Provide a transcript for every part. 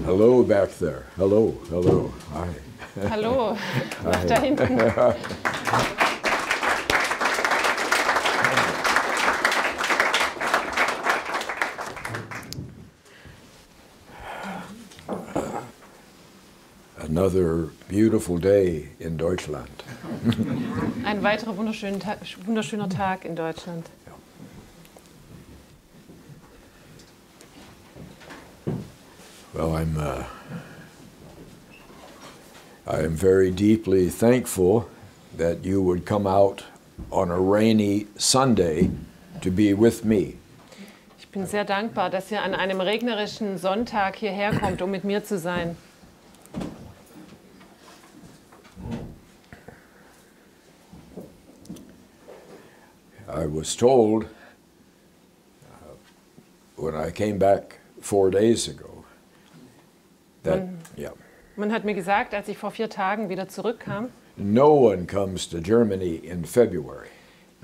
Hello back there. Hello, hello. Hi. Hallo, nach da hinten. Another beautiful day in Deutschland. Ein weiterer wunderschöner Tag in Deutschland. Well, I am very deeply thankful that you would come out on a rainy Sunday to be with me. Ich bin sehr dankbar, dass ihr an einem regnerischen Sonntag hierher kommt, um mit mir zu sein. I was told when I came back 4 days ago that Man hat mir gesagt, als ich vor 4 Tagen wieder zurückkam, no one comes to Germany in February.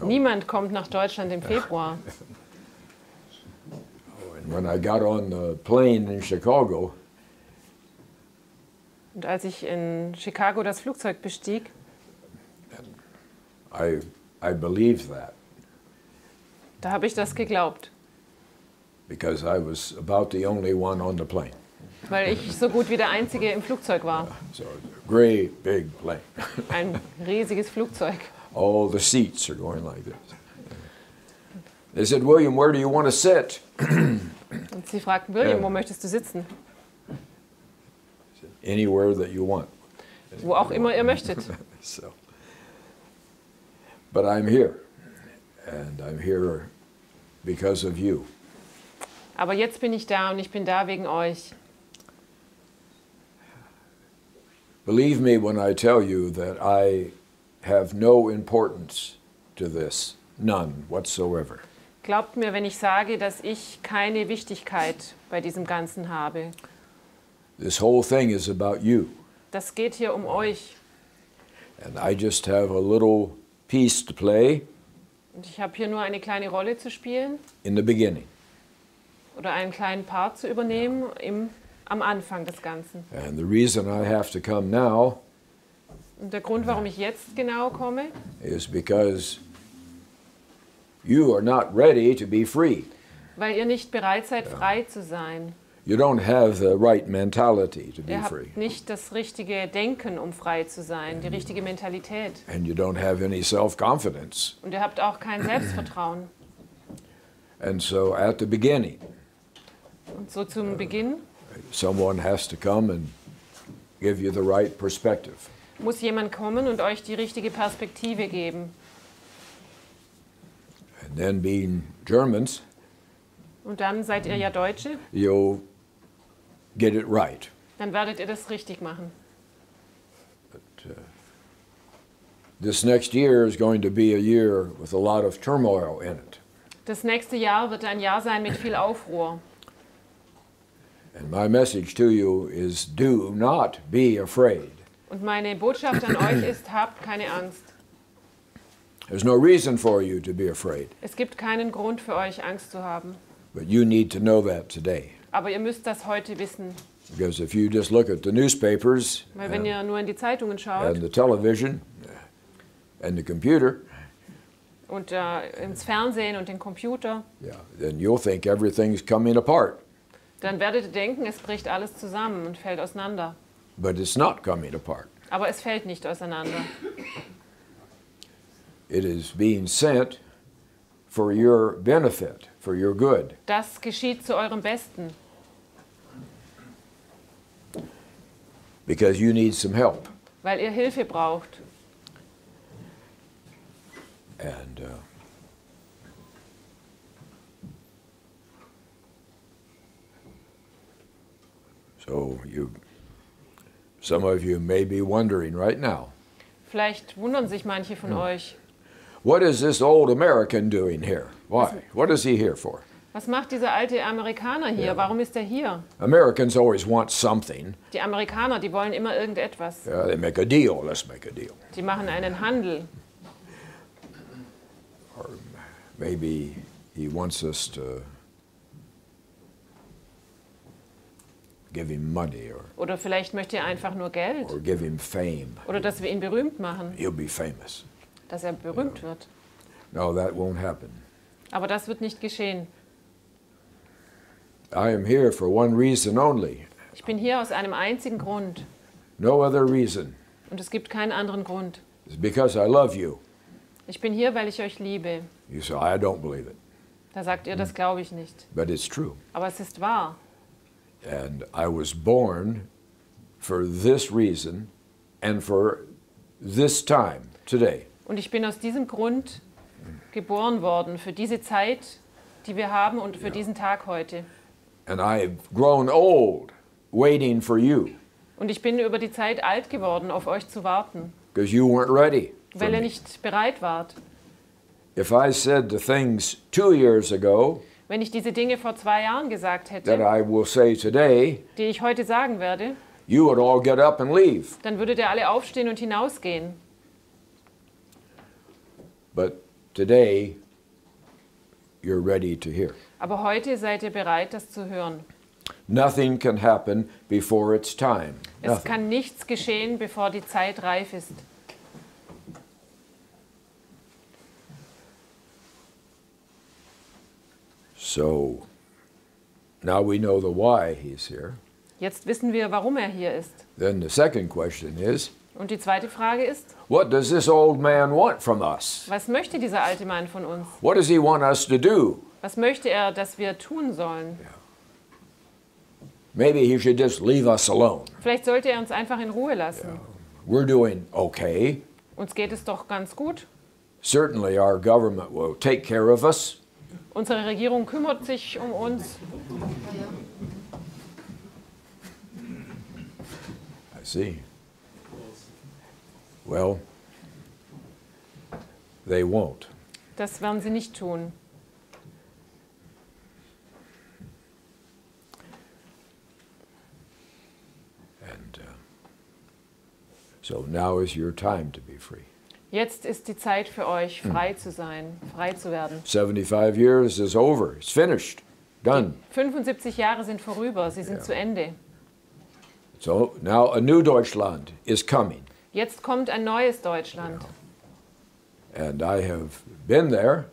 niemand kommt nach Deutschland im Februar. And when I got on the plane in Chicago, Und als ich in Chicago das Flugzeug bestieg, I believed that da habe ich das geglaubt, because I was about the only one on the plane. weil ich so gut wie der Einzige im Flugzeug war. So it's a great big plane. Ein riesiges Flugzeug. All the seats are going like this. They said, William, where do you want to sit? Und sie fragten, William, wo möchtest du sitzen? Anywhere that you want. Wo auch immer ihr möchtet. So, but I'm here, and I'm here because of you. Aber jetzt bin ich da und ich bin da wegen euch. Believe me when I tell you that I have no importance to this, none whatsoever. Glaubt mir, wenn ich sage, dass ich keine Wichtigkeit bei diesem Ganzen habe. This whole thing is about you, Das geht hier um euch. and I just have a little piece to play Und ich habe hier nur eine kleine Rolle zu spielen in the beginning. oder einen kleinen Part zu übernehmen am Anfang des Ganzen. And the reason I have to come now Und der Grund, warum ich jetzt genau komme, is because you are not ready to be free. weil ihr nicht bereit seid, frei zu sein. You don't have the right mentality to be Ihr free. habt nicht das richtige Denken, um frei zu sein, die richtige Mentalität. And you don't have any self-confidence. Und ihr habt auch kein Selbstvertrauen. And so at the beginning, Und so zum Beginn someone has to come and give you the right perspective. muss jemand kommen und euch die richtige Perspektive geben. And then being Germans, Und dann seid ihr ja Deutsche, you'll get it right. dann werdet ihr das richtig machen. But, this next year is going to be a year with a lot of turmoil in it. Das nächste Jahr wird ein Jahr sein mit viel Aufruhr. And my message to you is do not be afraid. Und meine Botschaft an euch ist, habt keine Angst. There's no reason for you to be afraid, Es gibt keinen Grund für euch, Angst zu haben. but you need to know that today. Aber ihr müsst das heute wissen. Because if you just look at the newspapers Weil wenn ihr nur in die Zeitungen schaut and the television and the computer, und ins Fernsehen und den Computer, then you'll think everything's coming apart. dann werdet ihr denken, es bricht alles zusammen und fällt auseinander. But it's not coming apart. Aber es fällt nicht auseinander. It is being sent for your benefit, for your good. Das geschieht zu eurem Besten, Because you need some help. weil ihr Hilfe braucht. And so some of you may be wondering right now, Vielleicht wundern sich manche von euch, what is this old American doing here? Why? What is he here for? was macht dieser alte Amerikaner hier? Warum ist er hier? Americans always want something. Die Amerikaner, die wollen immer irgendetwas. They make a deal. Let's make a deal. Die machen einen Handel. Or maybe he wants us to give him money Oder vielleicht möchte er einfach nur Geld. or give him fame. Oder dass wir ihn berühmt machen, He'll be famous. dass er berühmt wird. No, that won't happen. Aber das wird nicht geschehen. I am here for one reason only. Ich bin hier aus einem einzigen Grund. No other reason. Und es gibt keinen anderen Grund. It's because I love you. Ich bin hier, weil ich euch liebe. You say, I don't believe it. Da sagt ihr, das glaube ich nicht. But it's true. Aber es ist wahr. And I was born for this reason and for this time today. Und ich bin aus diesem Grund geboren worden, für diese Zeit, die wir haben und für diesen Tag heute. And I've grown old waiting for you Und ich bin über die Zeit alt geworden, auf euch zu warten, because you weren't ready for weil ihr me. nicht bereit wart. If I said the things 2 years ago Wenn ich diese Dinge vor 2 Jahren gesagt that hätte, I will say today, die ich heute sagen werde, you would all get up and leave. dann würdet ihr alle aufstehen und hinausgehen. But today, you're ready to hear. Aber heute seid ihr bereit, das zu hören. Nothing can happen before it's time. Es Nothing. kann nichts geschehen, bevor die Zeit reif ist. So now we know the why he's here. Jetzt wissen wir, warum er hier ist. Then the second question is, Und die zweite Frage ist, what does this old man want from us? was möchte dieser alte Mann von uns? What does he want us to do? Was möchte er, dass wir tun sollen? Maybe he should just leave us alone. Vielleicht sollte er uns einfach in Ruhe lassen. We're doing okay. Uns geht es doch ganz gut. Certainly our government will take care of us. Unsere Regierung kümmert sich um uns. I see. Well, they won't. Das werden sie nicht tun. And so now is your time to be free. Jetzt ist die Zeit für euch, frei zu sein, frei zu werden. 75 years is over. It's finished. Done. 75 Jahre sind vorüber, sie sind zu Ende. So now a new Deutschland is coming. Jetzt kommt ein neues Deutschland. And I have been there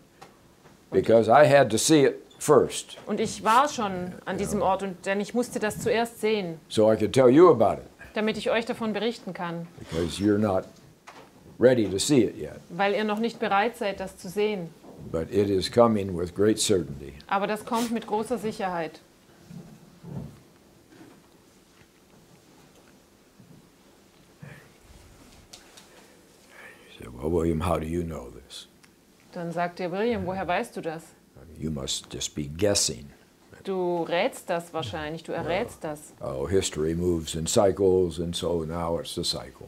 because I had to see it first Und ich war schon an diesem Ort, denn ich musste das zuerst sehen, so I could tell you about it damit ich euch davon berichten kann, because you're not ready to see it yet. weil ihr noch nicht bereit seid, das zu sehen. But it is coming with great certainty. Aber das kommt mit großer Sicherheit. You say, well, William, how do you know this? Dann sagt ihr, William, woher weißt du das? You must just be guessing. Du rätst das wahrscheinlich, du errätst das. Oh, history moves in cycles, and so now it's the cycle.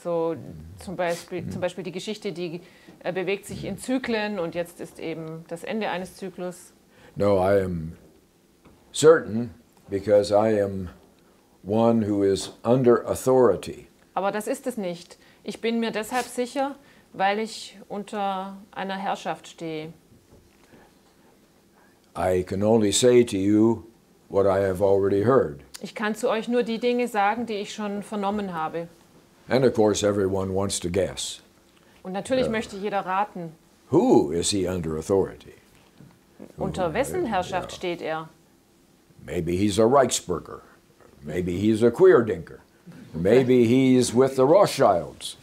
So zum Beispiel die Geschichte, die bewegt sich in Zyklen und jetzt ist eben das Ende eines Zyklus. No, I am certain because I am one who is under authority. Aber das ist es nicht. Ich bin mir deshalb sicher, weil ich unter einer Herrschaft stehe. I can only say to you what I have already heard. Ich kann zu euch nur die Dinge sagen, die ich schon vernommen habe. And of course, everyone wants to guess. Und natürlich möchte jeder raten, Who is he under authority? unter wessen Herrschaft steht er. Maybe he's a Reichsbürger. Maybe he's a Queerdenker. Maybe he's with the Rothschilds.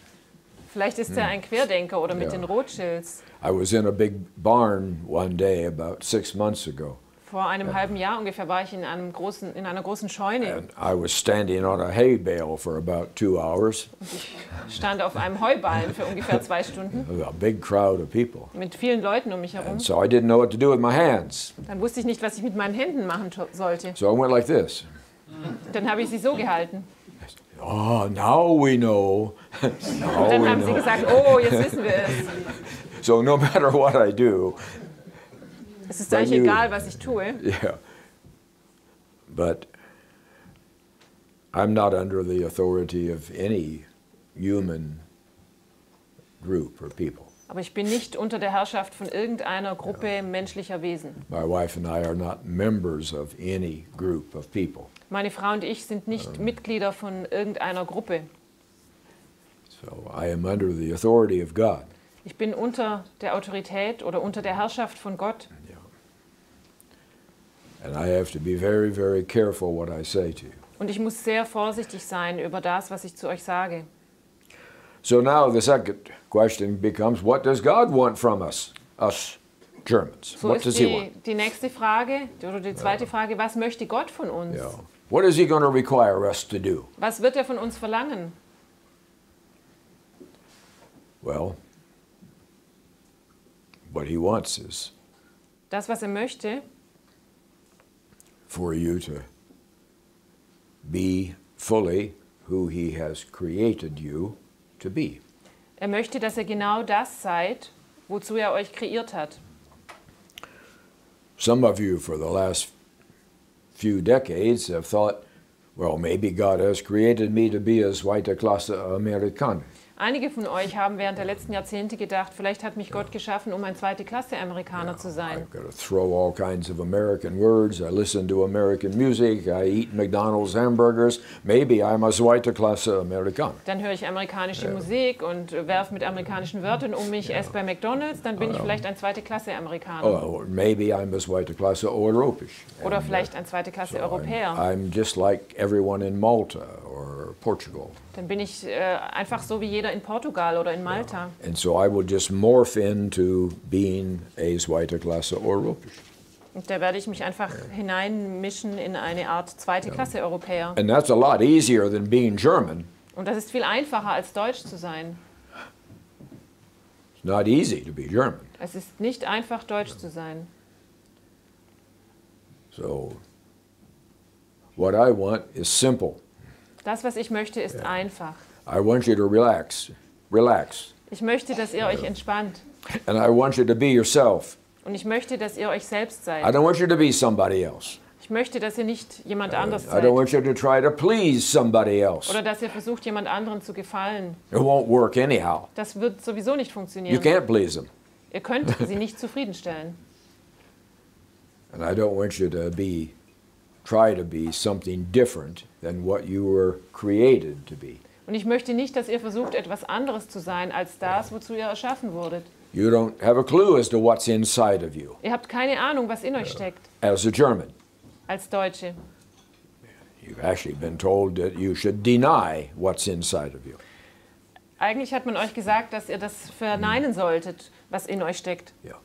Vielleicht ist er ein Querdenker oder mit Ja. den Rothschilds. I was in a big barn one day about 6 months ago. Vor einem halben Jahr ungefähr war ich in einer großen Scheune. And I was standing on a hay bale for about 2 hours. Ich stand auf einem Heuballen für ungefähr 2 Stunden There was a big crowd of people. mit vielen Leuten um mich herum. And so I didn't know what to do with my hands. Dann wusste ich nicht, was ich mit meinen Händen machen sollte. So I went like this. Dann habe ich sie so gehalten. Oh, now we know. Und Now dann we haben sie know. gesagt, oh, jetzt wissen wir es. So no matter what I do, Es ist eigentlich egal, was ich tue. yeah. But I'm not under the authority of any human group or people. Aber ich bin nicht unter der Herrschaft von irgendeiner Gruppe menschlicher Wesen. My wife and I are not members of any group of people. Meine Frau und ich sind nicht Mitglieder von irgendeiner Gruppe. So I am under the authority of God. Ich bin unter der Autorität oder unter der Herrschaft von Gott. Yeah. And I have to be very, very careful what I say to you. Und ich muss sehr vorsichtig sein über das, was ich zu euch sage. So now the second question becomes, what does God want from us Germans? So What ist does he want? die nächste Frage, oder die zweite Frage, was möchte Gott von uns? Yeah. What is he going to require us to do? Was wird er von uns verlangen? Well, what he wants is Das, was er möchte, for you to be fully who he has created you to be. er möchte, dass ihr genau das seid, wozu er euch kreiert hat. Some of you for the last few decades have thought, well, maybe God has created me to be a zweite Klasse Amerikaner. Einige von euch haben während der letzten Jahrzehnte gedacht, vielleicht hat mich Gott geschaffen, um ein zweite Klasse Amerikaner zu sein. I've got to throw all kinds of American words. I listen to American music. I eat McDonald's hamburgers. Maybe I'm a zweite Klasse Amerikaner. Dann höre ich amerikanische Musik und werfe mit amerikanischen Wörtern um mich, esse bei McDonald's, dann bin ich vielleicht ein zweite Klasse Amerikaner. Oh, maybe I'm a zweite Klasse europäisch. Oder vielleicht ein zweite Klasse Europäer. I'm just like everyone in Malta or Portugal. Dann bin ich einfach so wie jeder in Portugal oder in Malta. And so I will just morph into being a zweite Klasse europäisch. Und da werde ich mich einfach hineinmischen in eine Art zweite Klasse Europäer. And that's a lot easier than being German. Und das ist viel einfacher als Deutsch zu sein. It's not easy to be German. Es ist nicht einfach Deutsch zu sein. So what I want is simple. Das, was ich möchte, ist einfach. I want you to relax. Relax. Ich möchte, dass ihr euch entspannt. And I want you to be yourself. Und ich möchte, dass ihr euch selbst I seid. don't want you to be somebody else. Ich möchte, dass ihr nicht jemand anders I seid. don't want you to try to please somebody else. Oder dass ihr versucht, jemand anderen zu gefallen. It won't work anyhow. Das wird sowieso nicht You funktionieren. can't please them. Ihr könnt sie nicht zufriedenstellen. And I don't want you to try to be something different than what you were created to be. Und ich möchte nicht, dass ihr versucht, etwas anderes zu sein als das, wozu ihr erschaffen wurdet. You don't have a clue as to what's inside of you Ihr habt keine Ahnung, was in euch steckt, as a German. als Deutsche. You've actually been told that you should deny what's inside of you. Eigentlich hat man euch gesagt, dass ihr das verneinen solltet, was in euch steckt. Yeah.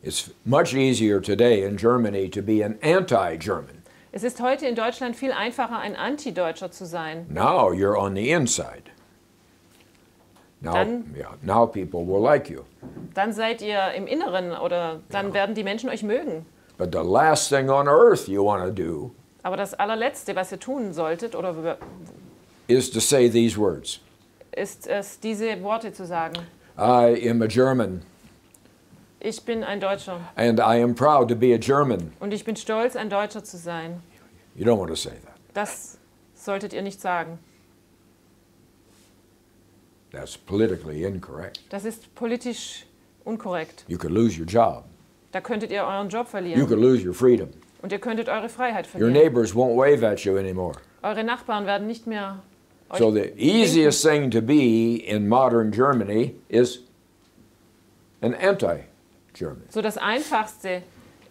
It's much easier today in Germany to be an anti-German. Es ist heute in Deutschland viel einfacher, ein Antideutscher zu sein. Now you're on the inside. Now people will like you. Dann seid ihr im Inneren oder dann werden die Menschen euch mögen. But the last thing on earth you want to do Aber das allerletzte, was ihr tun solltet, oder is to say these words. ist es, diese Worte zu sagen. I am a German, Ich bin ein Deutscher and I am proud to be a German. und ich bin stolz, ein Deutscher zu sein. You don't want to say that. Das solltet ihr nicht sagen. That's politically incorrect. Das ist politisch unkorrekt. You could lose your job. Da könntet ihr euren Job You verlieren. could lose your freedom. Und ihr könntet eure Freiheit Your verlieren. neighbors won't wave at you anymore. Eure Nachbarn werden nicht mehr euch So the easiest thing to be in modern Germany is an anti-German. So das Einfachste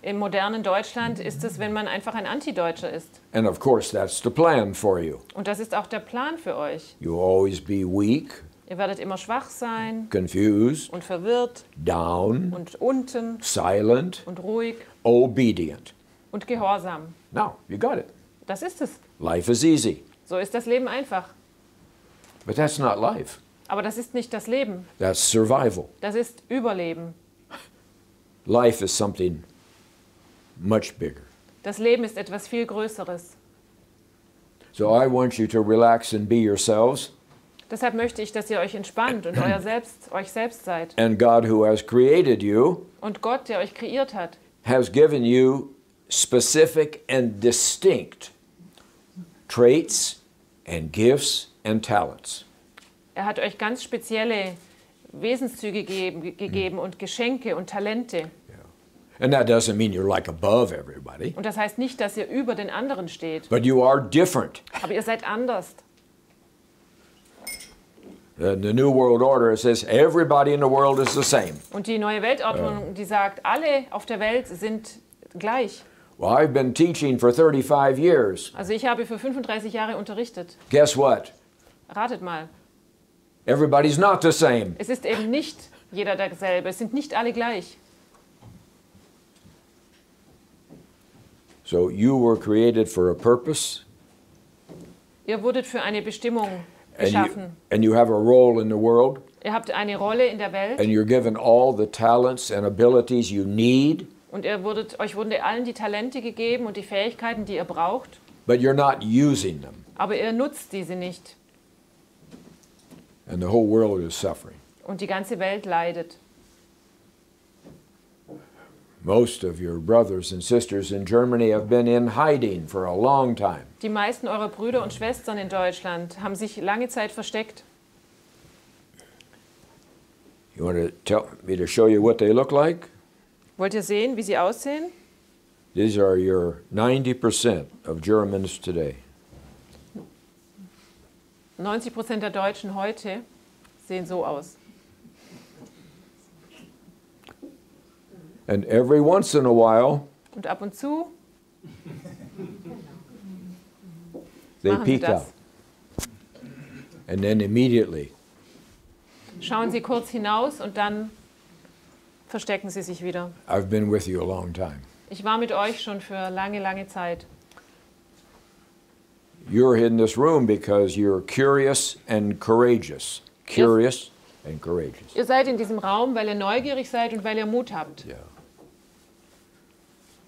im modernen Deutschland ist es, wenn man einfach ein Antideutscher ist. And of course that's the plan for you. Und das ist auch der Plan für euch. You'll always be weak, Ihr werdet immer schwach sein confused, und verwirrt down, und unten silent, und ruhig obedient. und gehorsam. Now, you got it. Das ist es. Life is easy. So ist das Leben einfach. But that's not life. Aber das ist nicht das Leben. That's survival. Das ist Überleben. Life is something much bigger. Das Leben ist etwas viel Größeres. So I want you to relax and be yourselves. Deshalb möchte ich, dass ihr euch entspannt und euch selbst seid. And God, who has created you, Und Gott, der euch kreiert hat, has given you specific and distinct traits and gifts and talents. er hat euch ganz spezielle Wesenszüge gegeben und Geschenke und Talente. Yeah. And that doesn't mean you're like above everybody. Und das heißt nicht, dass ihr über den anderen steht. But you are different. Aber ihr seid anders. The New World Order says everybody in the world is the same. Und die neue Weltordnung, die sagt, alle auf der Welt sind gleich. Well, I've been teaching for 35 years. Also ich habe für 35 Jahre unterrichtet. Guess what? Ratet mal. Everybody's not the same. Es ist eben nicht jeder derselbe. Es sind nicht alle gleich. So you were created for a purpose. Ihr wurdet für eine Bestimmung And geschaffen. you have a role in the world. Ihr habt eine Rolle in der Welt. And you're given all the talents and abilities you need. Und euch wurden allen die Talente gegeben und die Fähigkeiten, die ihr braucht. But you're not using them. Aber ihr nutzt diese nicht. And the whole world is suffering. Und die ganze Welt leidet. Most of your brothers and sisters in Germany have been in hiding for a long time. Die meisten eurer Brüder und Schwestern in Deutschland haben sich lange Zeit versteckt. You want to tell me to show you what they look like? Wollt ihr sehen, wie sie aussehen? These are your 90% of Germans today. 90% der Deutschen heute sehen so aus. And every once in a while, Und ab und zu they machen sie peek out. das. And then immediately, Schauen sie kurz hinaus und dann verstecken sie sich wieder. I've been with you a long time. Ich war mit euch schon für lange, lange Zeit. You're in this room because you're curious and courageous. Curious and courageous. Ihr seid in diesem Raum, weil ihr neugierig seid und weil ihr Mut habt. Yeah.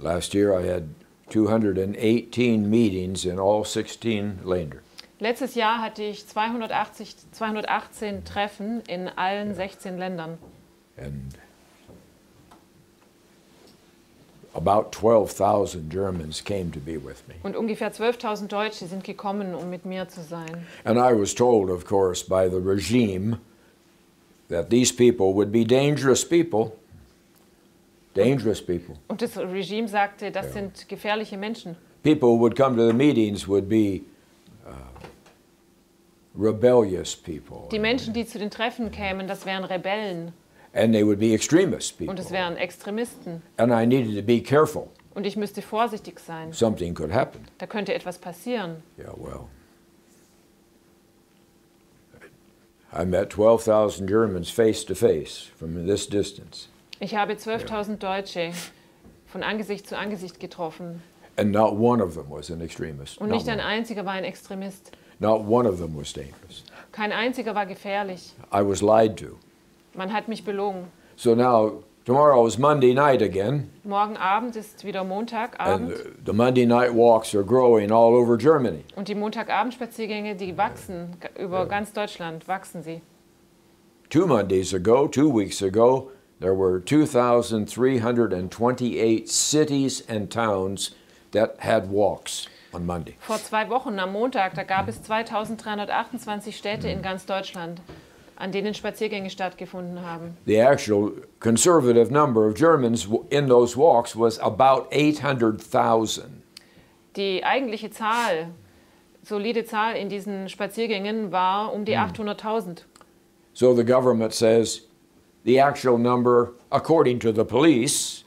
Last year I had 218 meetings in all 16 Länder. Letztes Jahr hatte ich 218 Treffen in allen 16 Ländern. And about 12,000 Germans came to be with me. Und ungefähr 12.000 Deutsche sind gekommen, um mit mir zu sein. And I was told, of course, by the regime that these people would be dangerous people. Dangerous people. Und das Regime sagte, das sind gefährliche Menschen. People who would come to the meetings would be rebellious people. Die Menschen, die zu den Treffen kämen, das wären Rebellen. And they would be extremist people. Und es wären Extremisten. And I needed to be careful. Und ich müsste vorsichtig sein. Something could happen. Da könnte etwas passieren. Yeah, well. I met 12,000 Germans face to face from this distance. Ich habe 12.000 Deutsche von Angesicht zu Angesicht getroffen. And not one of them was an extremist. Und Not nicht ein one. einziger war ein Extremist. Not one of them was dangerous. Kein einziger war gefährlich. I was lied to. Man hat mich belogen. So now, tomorrow is Monday night again. Morgen Abend ist wieder And Montagabend. the Monday night walks are growing all over Germany. Und die Montagabendspaziergänge, die wachsen. Über ganz Deutschland wachsen sie. 2 weeks ago, there were 2,328 cities and towns that had walks on Monday. Vor 2 Wochen am Montag, da gab es 2328 Städte in ganz Deutschland, an denen Spaziergänge stattgefunden haben. The actual conservative number of Germans in those walks was about 800,000. Die eigentliche Zahl, solide Zahl in diesen Spaziergängen war um die 800.000. So the government says the actual number, according to the police,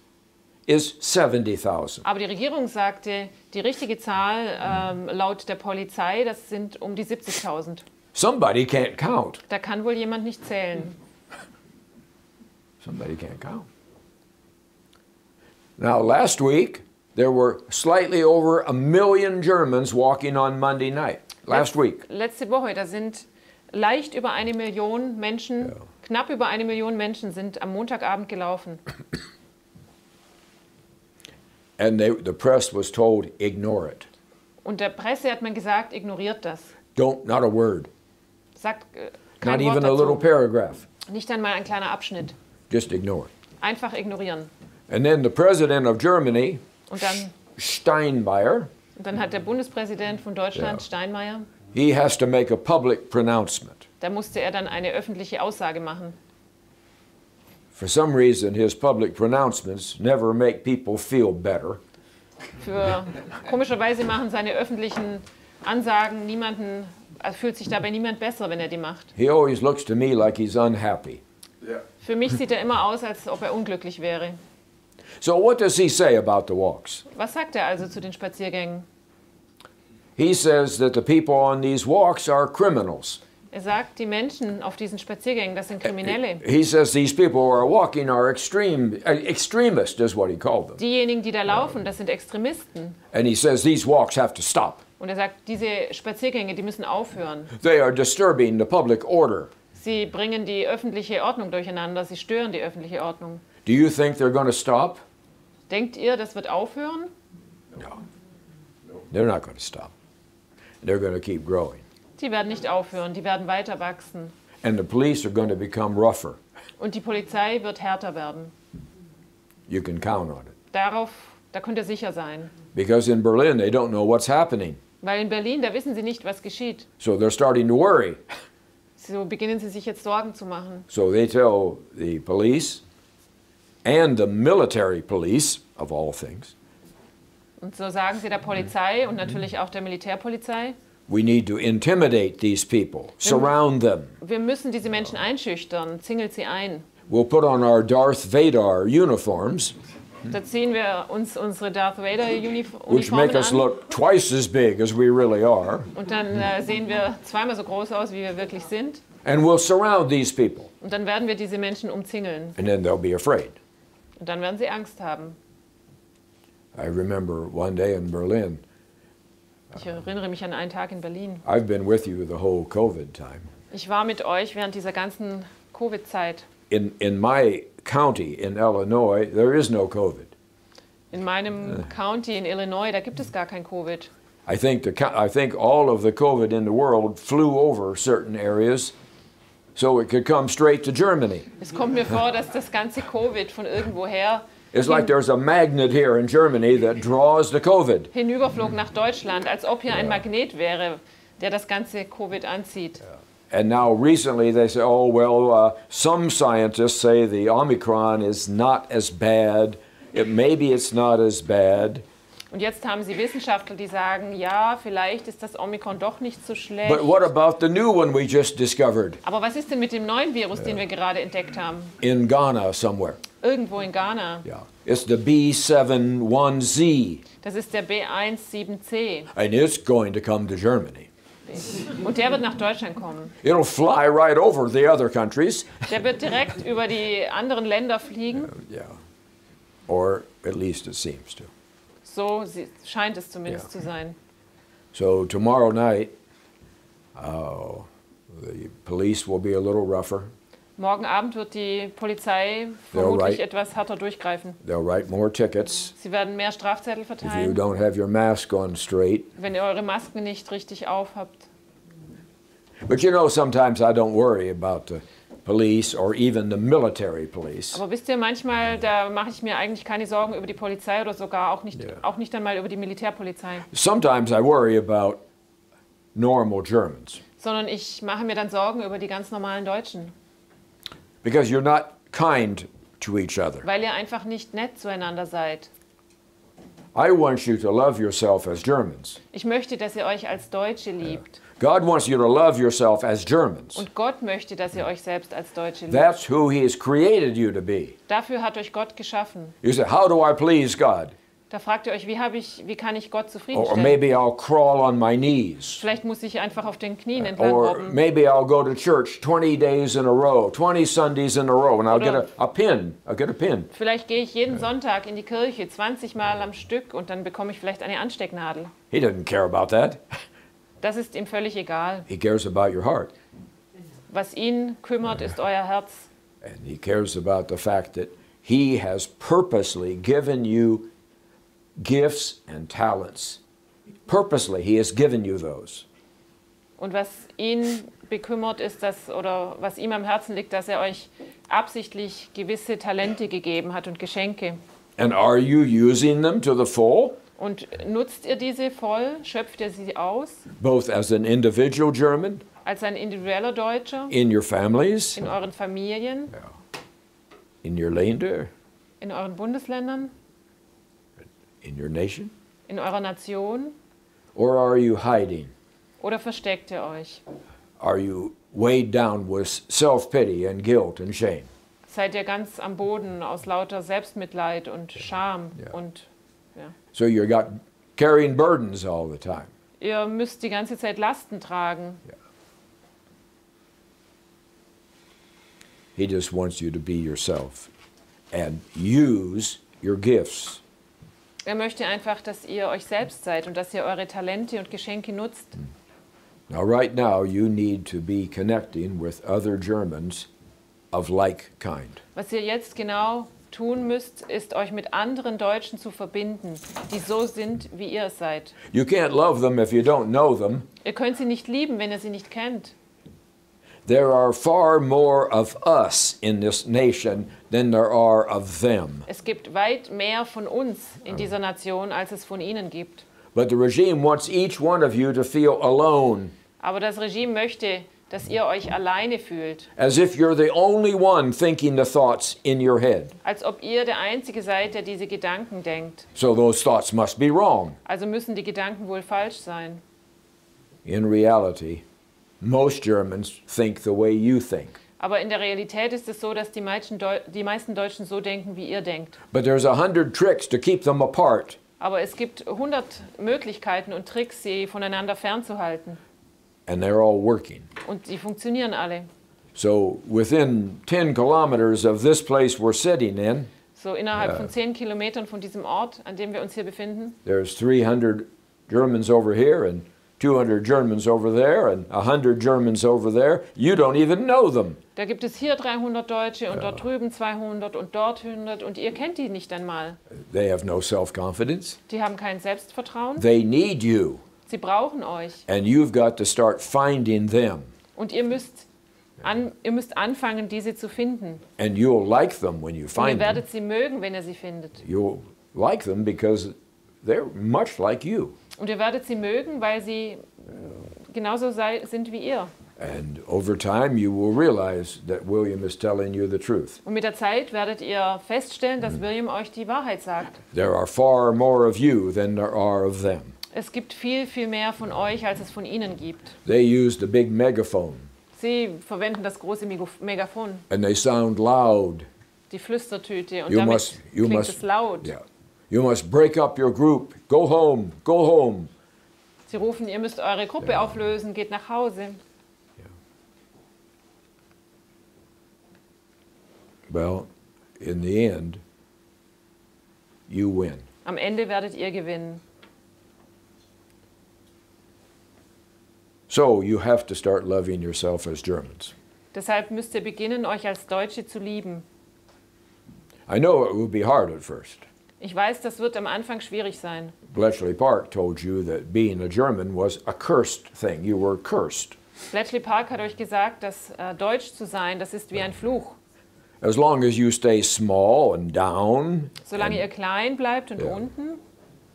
is 70,000. Aber die Regierung sagte, die richtige Zahl laut der Polizei, das sind um die 70.000. Somebody can't count. Da kann wohl jemand nicht zählen. Somebody can't count. Now, last week, there were slightly over 1 million Germans walking on Monday night. Last week. Letzte Woche, da sind leicht über 1 Million Menschen, knapp über 1 Million Menschen sind am Montagabend gelaufen. And the press was told, ignore it. Und der Presse hat man gesagt, ignoriert das. Not a word. Sagt kein Not Wort even a little dazu. paragraph. Nicht einmal ein kleiner Abschnitt. Just ignore it. Einfach ignorieren. And then the president of Germany, Und dann, Steinmeier, hat der Bundespräsident von Deutschland, Steinmeier, he has to make a public pronouncement. da musste er dann eine öffentliche Aussage machen. For some reason, his public pronouncements never make people feel better. Komischerweise machen seine öffentlichen Ansagen niemanden, also fühlt sich dabei niemand besser, wenn er die macht. He always looks to me like he's unhappy. Für mich sieht er immer aus, als ob er unglücklich wäre. So what does he say about the walks? Was sagt er also zu den Spaziergängen? He says that the people on these walks are criminals. Er sagt, die Menschen auf diesen Spaziergängen, das sind Kriminelle. He says these people who are walking are extremist is what he called them. Diejenigen, die da laufen, das sind Extremisten. And he says these walks have to stop. Und er sagt, diese Spaziergänge, die müssen aufhören. They are disturbing the public order. Sie bringen die öffentliche Ordnung durcheinander, sie stören die öffentliche Ordnung. Do you think they're going to stop? Denkt ihr, das wird aufhören? No. They're not going to stop. They're going to keep growing. Die werden nicht aufhören, die werden weiter wachsen. And the police are going to become rougher. Und die Polizei wird härter werden. You can count on it. Da könnt ihr sicher sein. Because in Berlin they don't know what's happening. Weil in Berlin, da wissen sie nicht, was geschieht. So they're starting to worry. So beginnen sie sich jetzt Sorgen zu machen. So they tell the police and the military police, of all things, Und so sagen sie der Polizei und natürlich auch der Militärpolizei, we need to intimidate these people, surround them. wir müssen diese Menschen einschüchtern, zingelt sie ein. We'll put on our Darth Vader uniforms, Da ziehen wir uns unsere Darth Vader which make Uniformen us an look twice as big as we really are, und dann sehen wir zweimal so groß aus, wie wir wirklich sind. and we'll surround these people, Und dann werden wir diese Menschen umzingeln and then they'll be afraid. und dann werden sie Angst haben. I remember one day in Berlin, Ich erinnere mich an einen Tag in Berlin. I've been with you the whole COVID time. Ich war mit euch während dieser ganzen Covid-Zeit. In my county in Illinois, there is no COVID. In meinem County in Illinois, da gibt es gar kein Covid. I think all of the COVID in the world flew over certain areas so it could come straight to Germany. Es kommt mir vor, dass das ganze Covid von irgendwoher It's like there's a magnet here in Germany that draws the COVID. hinüberflog nach Deutschland, als ob hier ein Magnet wäre, der das ganze Covid anzieht. And now recently they say, oh, well, some scientists say the Omicron is not as bad. Maybe it's not as bad. Und jetzt haben sie Wissenschaftler, die sagen, ja, vielleicht ist das Omikron doch nicht so schlecht. But what about the new one we just discovered Aber was ist denn mit dem neuen Virus, den wir gerade entdeckt haben? in Ghana somewhere? Irgendwo in Ghana. Yeah. It's the B71Z, Das ist der B17C. and it's going to come to Germany. Und der wird nach Deutschland kommen. It'll fly right over the other countries. Der wird direkt über die anderen Länder fliegen. Yeah. Or at least it seems to. So scheint es zumindest zu sein. So tomorrow night, the police will be a little rougher. Morgen Abend wird die Polizei vermutlich etwas härter durchgreifen. They'll write more tickets Sie werden mehr Strafzettel if you verteilen, don't have your mask on straight. wenn ihr eure Masken nicht richtig aufhabt. But you know, sometimes I don't worry about the police or even the military police. Aber wisst ihr, manchmal, da mache ich mir eigentlich keine Sorgen über die Polizei oder sogar auch nicht einmal über die Militärpolizei. Sometimes I worry about normal Germans Sondern ich mache mir dann Sorgen über die ganz normalen Deutschen. because you're not kind to each other. Weil ihr einfach nicht nett zueinander seid. I want you to love yourself as Germans. Ich möchte, dass ihr euch als Deutsche liebt. God wants you to love yourself as Germans. Und Gott möchte, dass ihr euch selbst als Deutsche liebt. That's who He has created you to be. Dafür hat euch Gott geschaffen. You say, how do I please God? Da fragt ihr euch, wie kann ich Gott Or zufriedenstellen? maybe I'll crawl on my knees. Vielleicht muss ich einfach auf den Knien entlang Or robben. maybe I'll go to church 20 days in a row, 20 Sundays in a row, and I'll get a pin. I'll get a pin. Vielleicht gehe ich jeden Sonntag in die Kirche 20 Mal am Stück und dann bekomme ich vielleicht eine Anstecknadel. He doesn't care about that. Das ist ihm völlig egal. He cares about your heart. Was ihn kümmert, ist euer Herz. And He cares about the fact that He has purposely given you gifts and talents. Purposely, He has given you those. Und was ihn bekümmert ist, oder was ihm am Herzen liegt, dass er euch absichtlich gewisse Talente gegeben hat und Geschenke. And are you using them to the full? Und nutzt ihr diese voll? Schöpft ihr sie aus? Both as an individual German, Als ein individueller Deutscher? in your families, In euren Familien? In your land? In euren Bundesländern? In your nation? In eurer Nation? Or are you hiding? Oder versteckt ihr euch? Are you weighed down with self-pity and guilt and shame? Seid ihr ganz am Boden aus lauter Selbstmitleid und Scham Ja. und ja. So you're got carrying burdens all the time. Ihr müsst die ganze Zeit Lasten tragen. He just wants you to be yourself and use your gifts. Er möchte einfach, dass ihr euch selbst seid und dass ihr eure Talente und Geschenke nutzt. Now, right now, you need to be connecting with other Germans of like kind. Was ihr jetzt genau tun müsst, ist euch mit anderen Deutschen zu verbinden, die so sind, wie ihr es seid. You can't love them if you don't know them. Ihr könnt sie nicht lieben, wenn ihr sie nicht kennt. There are far more of us in this nation than there are of them. Es gibt weit mehr von uns in dieser Nation, als es von ihnen gibt. But the regime wants each one of you to feel alone, Aber das Regime möchte, dass ihr euch alleine fühlt, as if you're the only one thinking the thoughts in your head. als ob ihr der Einzige seid, der diese Gedanken denkt. So those thoughts must be wrong. Also müssen die Gedanken wohl falsch sein. In reality, most Germans think the way you think. Aber in der Realität ist es so, dass die meisten Deutschen so denken, wie ihr denkt. But there's 100 tricks to keep them apart. Aber es gibt 100 Möglichkeiten und Tricks, sie voneinander fernzuhalten. And they're all working. Und sie funktionieren alle. So within 10 kilometers of this place we're sitting in, So innerhalb von 10 Kilometern von diesem Ort, an dem wir uns hier befinden, there's 300 Germans over here and 200 Germans over there and 100 Germans over there. You don't even know them. da gibt es hier 300 Deutsche und dort drüben 200 und dort 100 und ihr kennt die nicht einmal. They have no self-confidence. Die haben kein Selbstvertrauen. They need you. Sie brauchen euch. And you've got to start finding them. Und ihr müsst anfangen, diese zu finden. And you'll like them when you Und ihr find them. werdet sie mögen, wenn ihr sie findet. You'll like them because they're much like you. Und ihr werdet sie mögen, weil sie genauso sind wie ihr. And over time, you will realize that William is telling you the truth. Und mit der Zeit werdet ihr feststellen, dass William euch die Wahrheit sagt. There are far more of you than there are of them. Es gibt viel, viel mehr von euch, als es von ihnen gibt. They use the big megaphone, Sie verwenden das große Megafon, and they sound loud. die Flüstertüte, und You damit must- you klingt must- es laut. Yeah. You must break up your group. Go home. Go home. Sie rufen, ihr müsst eure Gruppe auflösen, geht nach Hause. Well, in the end, you win. Am Ende werdet ihr gewinnen. So you have to start loving yourself as Germans. Deshalb müsst ihr beginnen, euch als Deutsche zu lieben. I know it will be hard at first. Ich weiß, das wird am Anfang schwierig sein. Bletchley Park told you that being a German was a cursed thing. You were cursed. Bletchley Park hat euch gesagt, dass Deutsch zu sein, das ist wie ein Fluch. As long as you stay small and down, Solange ihr klein bleibt und unten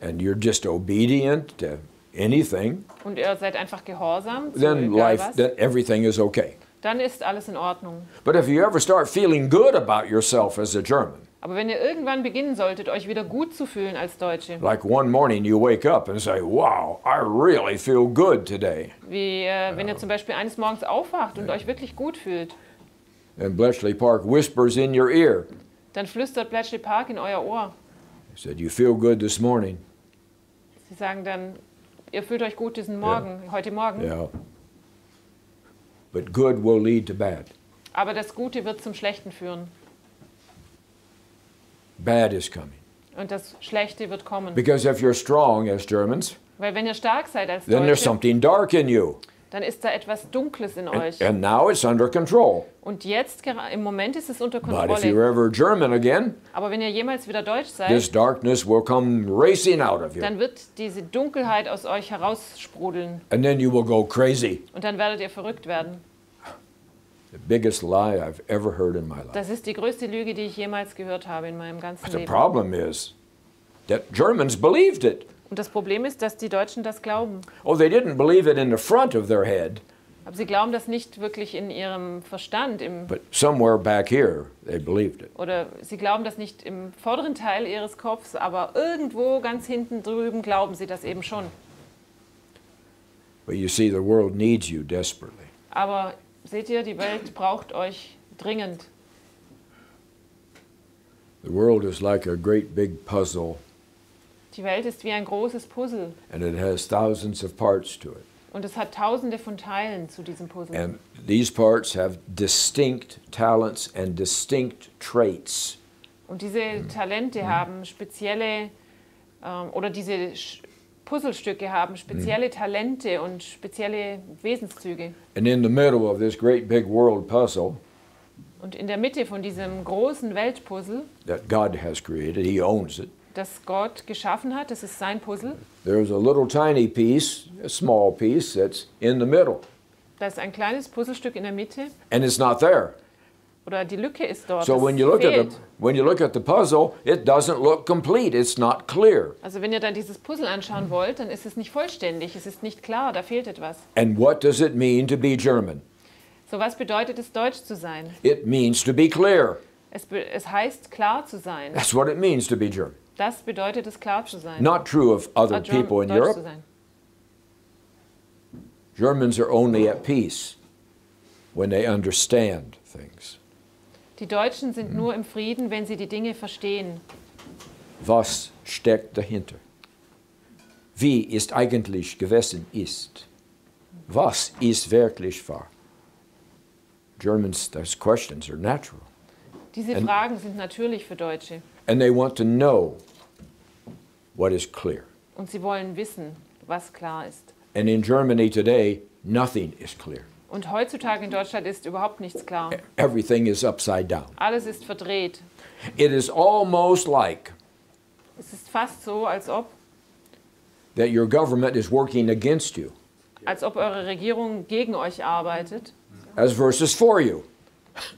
and you're just obedient to anything, und ihr seid einfach gehorsam, zu then egal life, was, then everything is okay. dann ist alles in Ordnung. But if you ever start feeling good about yourself as a German, Aber wenn ihr irgendwann beginnen solltet, euch wieder gut zu fühlen als Deutsche, like one morning you wake up and say, wow, I really feel good today. wie wenn ihr zum Beispiel eines Morgens aufwacht und euch wirklich gut fühlt, And Bletchley Park whispers in your ear, dann flüstert Bletchley Park in euer Ohr. he said, you feel good this morning. Sie sagen dann, ihr fühlt euch gut diesen Morgen, heute Morgen. Yeah. But good will lead to bad. Aber das Gute wird zum Schlechten führen. Bad is coming. Und das Schlechte wird kommen. Because if you're strong as Germans, Weil wenn ihr stark seid als then there's Deutsche, something dark in you. dann ist da etwas Dunkles in euch. And now it's under control. Und jetzt, im Moment ist es unter But if Kontrolle. you're ever German again, Aber wenn ihr jemals wieder Deutsch this seid, darkness will come racing out of you. dann wird diese Dunkelheit aus euch heraussprudeln. And then you will go crazy. Und dann werdet ihr verrückt werden. The biggest lie I've ever heard in my life. Das ist die größte Lüge, die ich jemals gehört habe in meinem ganzen But the Leben. problem is that Germans believed it. Und das Problem ist, dass die Deutschen das glauben. Oh, they didn't believe it in the front of their head. Aber sie glauben das nicht wirklich in ihrem Verstand, But somewhere back here, they believed it. oder sie glauben das nicht im vorderen Teil ihres Kopfs, aber irgendwo ganz hinten drüben glauben sie das eben schon. But you see, the world needs you desperately. Aber seht ihr, die Welt braucht euch dringend. The world is like a great big puzzle, Die Welt ist wie ein großes Puzzle and it has thousands of parts to it. und es hat tausende von Teilen zu diesem Puzzle. And these parts have distinct talents and distinct traits. Und diese Talente haben spezielle, oder diese Puzzlestücke haben spezielle Talente und spezielle Wesenszüge. And in the middle of this great big world puzzle Und in der Mitte von diesem großen Weltpuzzle, that God has created, He owns it, das Gott geschaffen hat, das ist sein Puzzle, there's a little tiny piece, a small piece, that's in the middle. da ist ein kleines Puzzlestück in der Mitte, And it's not there. oder die Lücke ist dort, So das when you look fehlt. when you look at the puzzle, it doesn't look complete. It's not clear. Also wenn ihr dann dieses Puzzle anschauen wollt, dann ist es nicht vollständig, es ist nicht klar, da fehlt etwas. And what does it mean to be German? So, was bedeutet es, deutsch zu sein? It means to be clear. Es heißt, klar zu sein. That's what it means to be German. Das bedeutet es, klar zu sein. Not true of other people in deutsch zu Europe. sein. Germans are only at peace when they understand things. Die Deutschen sind nur im Frieden, wenn sie die Dinge verstehen. Was steckt dahinter? Wie ist eigentlich gewesen ist? Was ist wirklich wahr? Germans, those questions are natural. Diese Fragen sind natürlich für Deutsche. And they want to know what is clear. Und sie wollen wissen, was klar ist. And in Germany today, nothing is clear. Und heutzutage in Deutschland ist überhaupt nichts klar. Everything is upside down. Alles ist verdreht. It is almost like Es ist fast so, als ob that your government is working against you eure Regierung gegen euch arbeitet, as versus for you.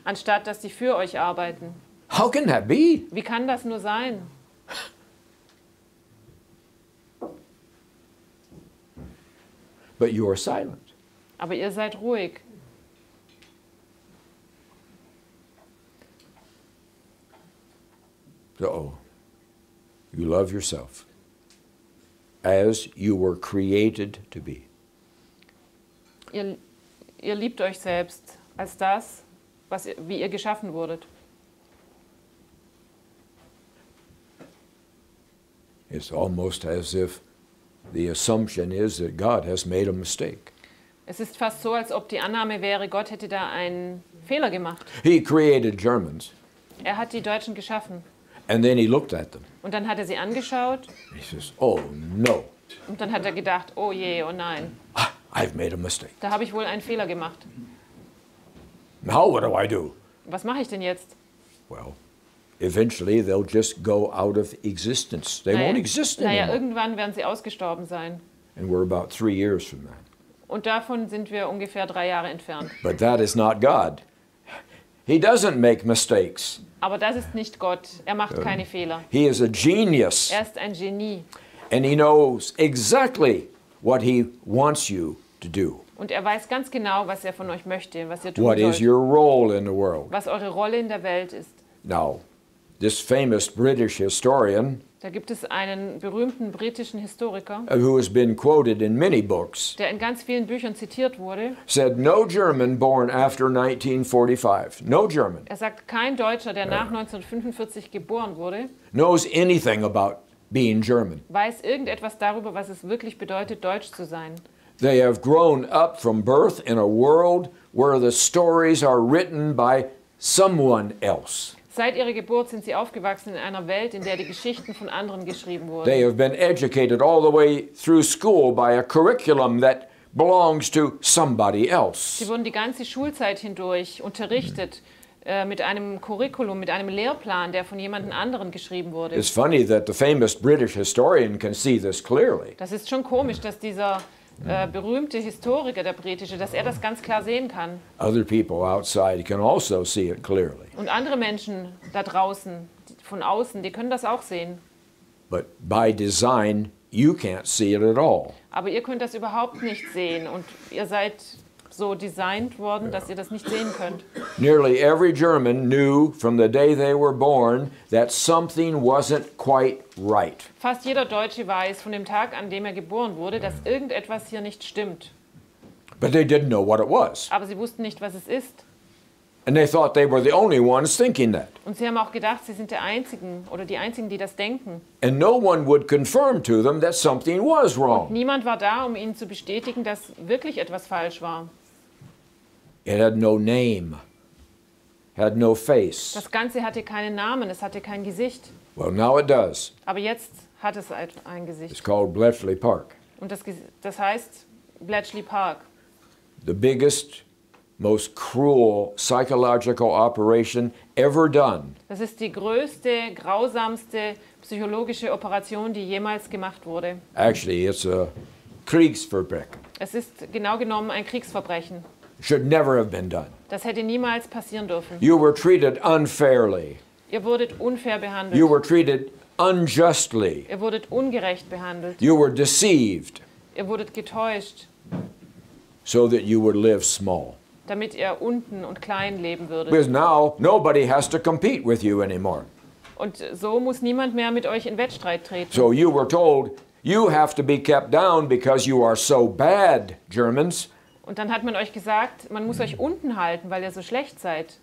anstatt dass sie für euch arbeiten. How can that be? Wie kann das nur sein? But you are silent. Aber ihr seid ruhig. So, you love yourself as you were created to be. Ihr liebt euch selbst als das, wie ihr geschaffen wurdet. It's almost as if the assumption is that God has made a mistake. Es ist fast so, als ob die Annahme wäre, Gott hätte da einen Fehler gemacht. He created Germans, Er hat die Deutschen geschaffen. and then he looked at them. Und dann hat er sie angeschaut He says, oh no, und dann hat er gedacht, oh je, oh nein, I've made a mistake. da habe ich wohl einen Fehler gemacht. Now what do I do? Was mache ich denn jetzt? Well, eventually they'll just go out of existence. They won't exist naja, anymore. irgendwann werden sie ausgestorben sein. And we're about 3 years from that. Und davon sind wir ungefähr 3 Jahre entfernt. But that is not God. He doesn't make mistakes. Aber das ist nicht Gott. Er macht keine Fehler. He is a genius. Er ist ein Genie. And he knows exactly what he wants you to do. Und er weiß ganz genau, was er von euch möchte, was ihr tun What is sollt, your role in the world? was eure Rolle in der Welt ist. Now, this famous British historian, Da gibt es einen berühmten britischen Historiker, who has been quoted in many books, der in ganz vielen Büchern zitiert wurde. said no German born after 1945, no German, Er sagt, kein Deutscher, der nach 1945 geboren wurde, knows anything about being German. weiß irgendetwas darüber, was es wirklich bedeutet, deutsch zu sein. They have grown up from birth in a world where the stories are written by someone else. Seit ihrer Geburt sind sie aufgewachsen in einer Welt, in der die Geschichten von anderen geschrieben They wurden. have been educated all the way through school by a curriculum that belongs to somebody else. Sie wurden die ganze Schulzeit hindurch unterrichtet mit einem Curriculum, mit einem Lehrplan, der von jemand anderen geschrieben wurde. It's funny that the famous British historian can see this clearly. Das ist schon komisch, dass dieser berühmte Historiker, der britische, dass er das ganz klar sehen kann. Other people outside can also see it clearly. Und andere Menschen da draußen, von außen, die können das auch sehen. But by design, you can't see it at all. Aber ihr könnt das überhaupt nicht sehen und ihr seid so designt worden, dass ihr das nicht sehen könnt. Nearly every German knew from the day they were born that something wasn't quite right. Fast jeder Deutsche weiß von dem Tag, an dem er geboren wurde, dass irgendetwas hier nicht stimmt. But they didn't know what it was. Aber sie wussten nicht, was es ist. And they thought they were the only ones thinking that. Und sie haben auch gedacht, sie sind die Einzigen, die das denken. And no one would confirm to them that something was wrong. Niemand war da, um ihnen zu bestätigen, dass wirklich etwas falsch war. It had no name, had no face. Das Ganze hatte keinen Namen, es hatte kein Gesicht. Well, now it does. Aber jetzt hat es ein Gesicht. It's called Bletchley Park. Und das heißt Bletchley Park. The biggest, most cruel psychological operation ever done. Das ist die größte, grausamste psychologische Operation, die jemals gemacht wurde. Actually, it's a Kriegsverbrechen. Es ist genau genommen ein Kriegsverbrechen. Should never have been done. Das hätte niemals passieren dürfen. You were treated unfairly. Ihr wurdet unfair behandelt. You were treated unjustly. Ihr wurdet ungerecht behandelt. You were deceived Ihr wurdet getäuscht, so that you would live small. damit ihr unten und klein leben würdet. Because now nobody has to compete with you anymore. Und so muss niemand mehr mit euch in Wettstreit treten. So you were told you have to be kept down because you are so bad, Germans. Und dann hat man euch gesagt, man muss euch unten halten, weil ihr so schlecht seid.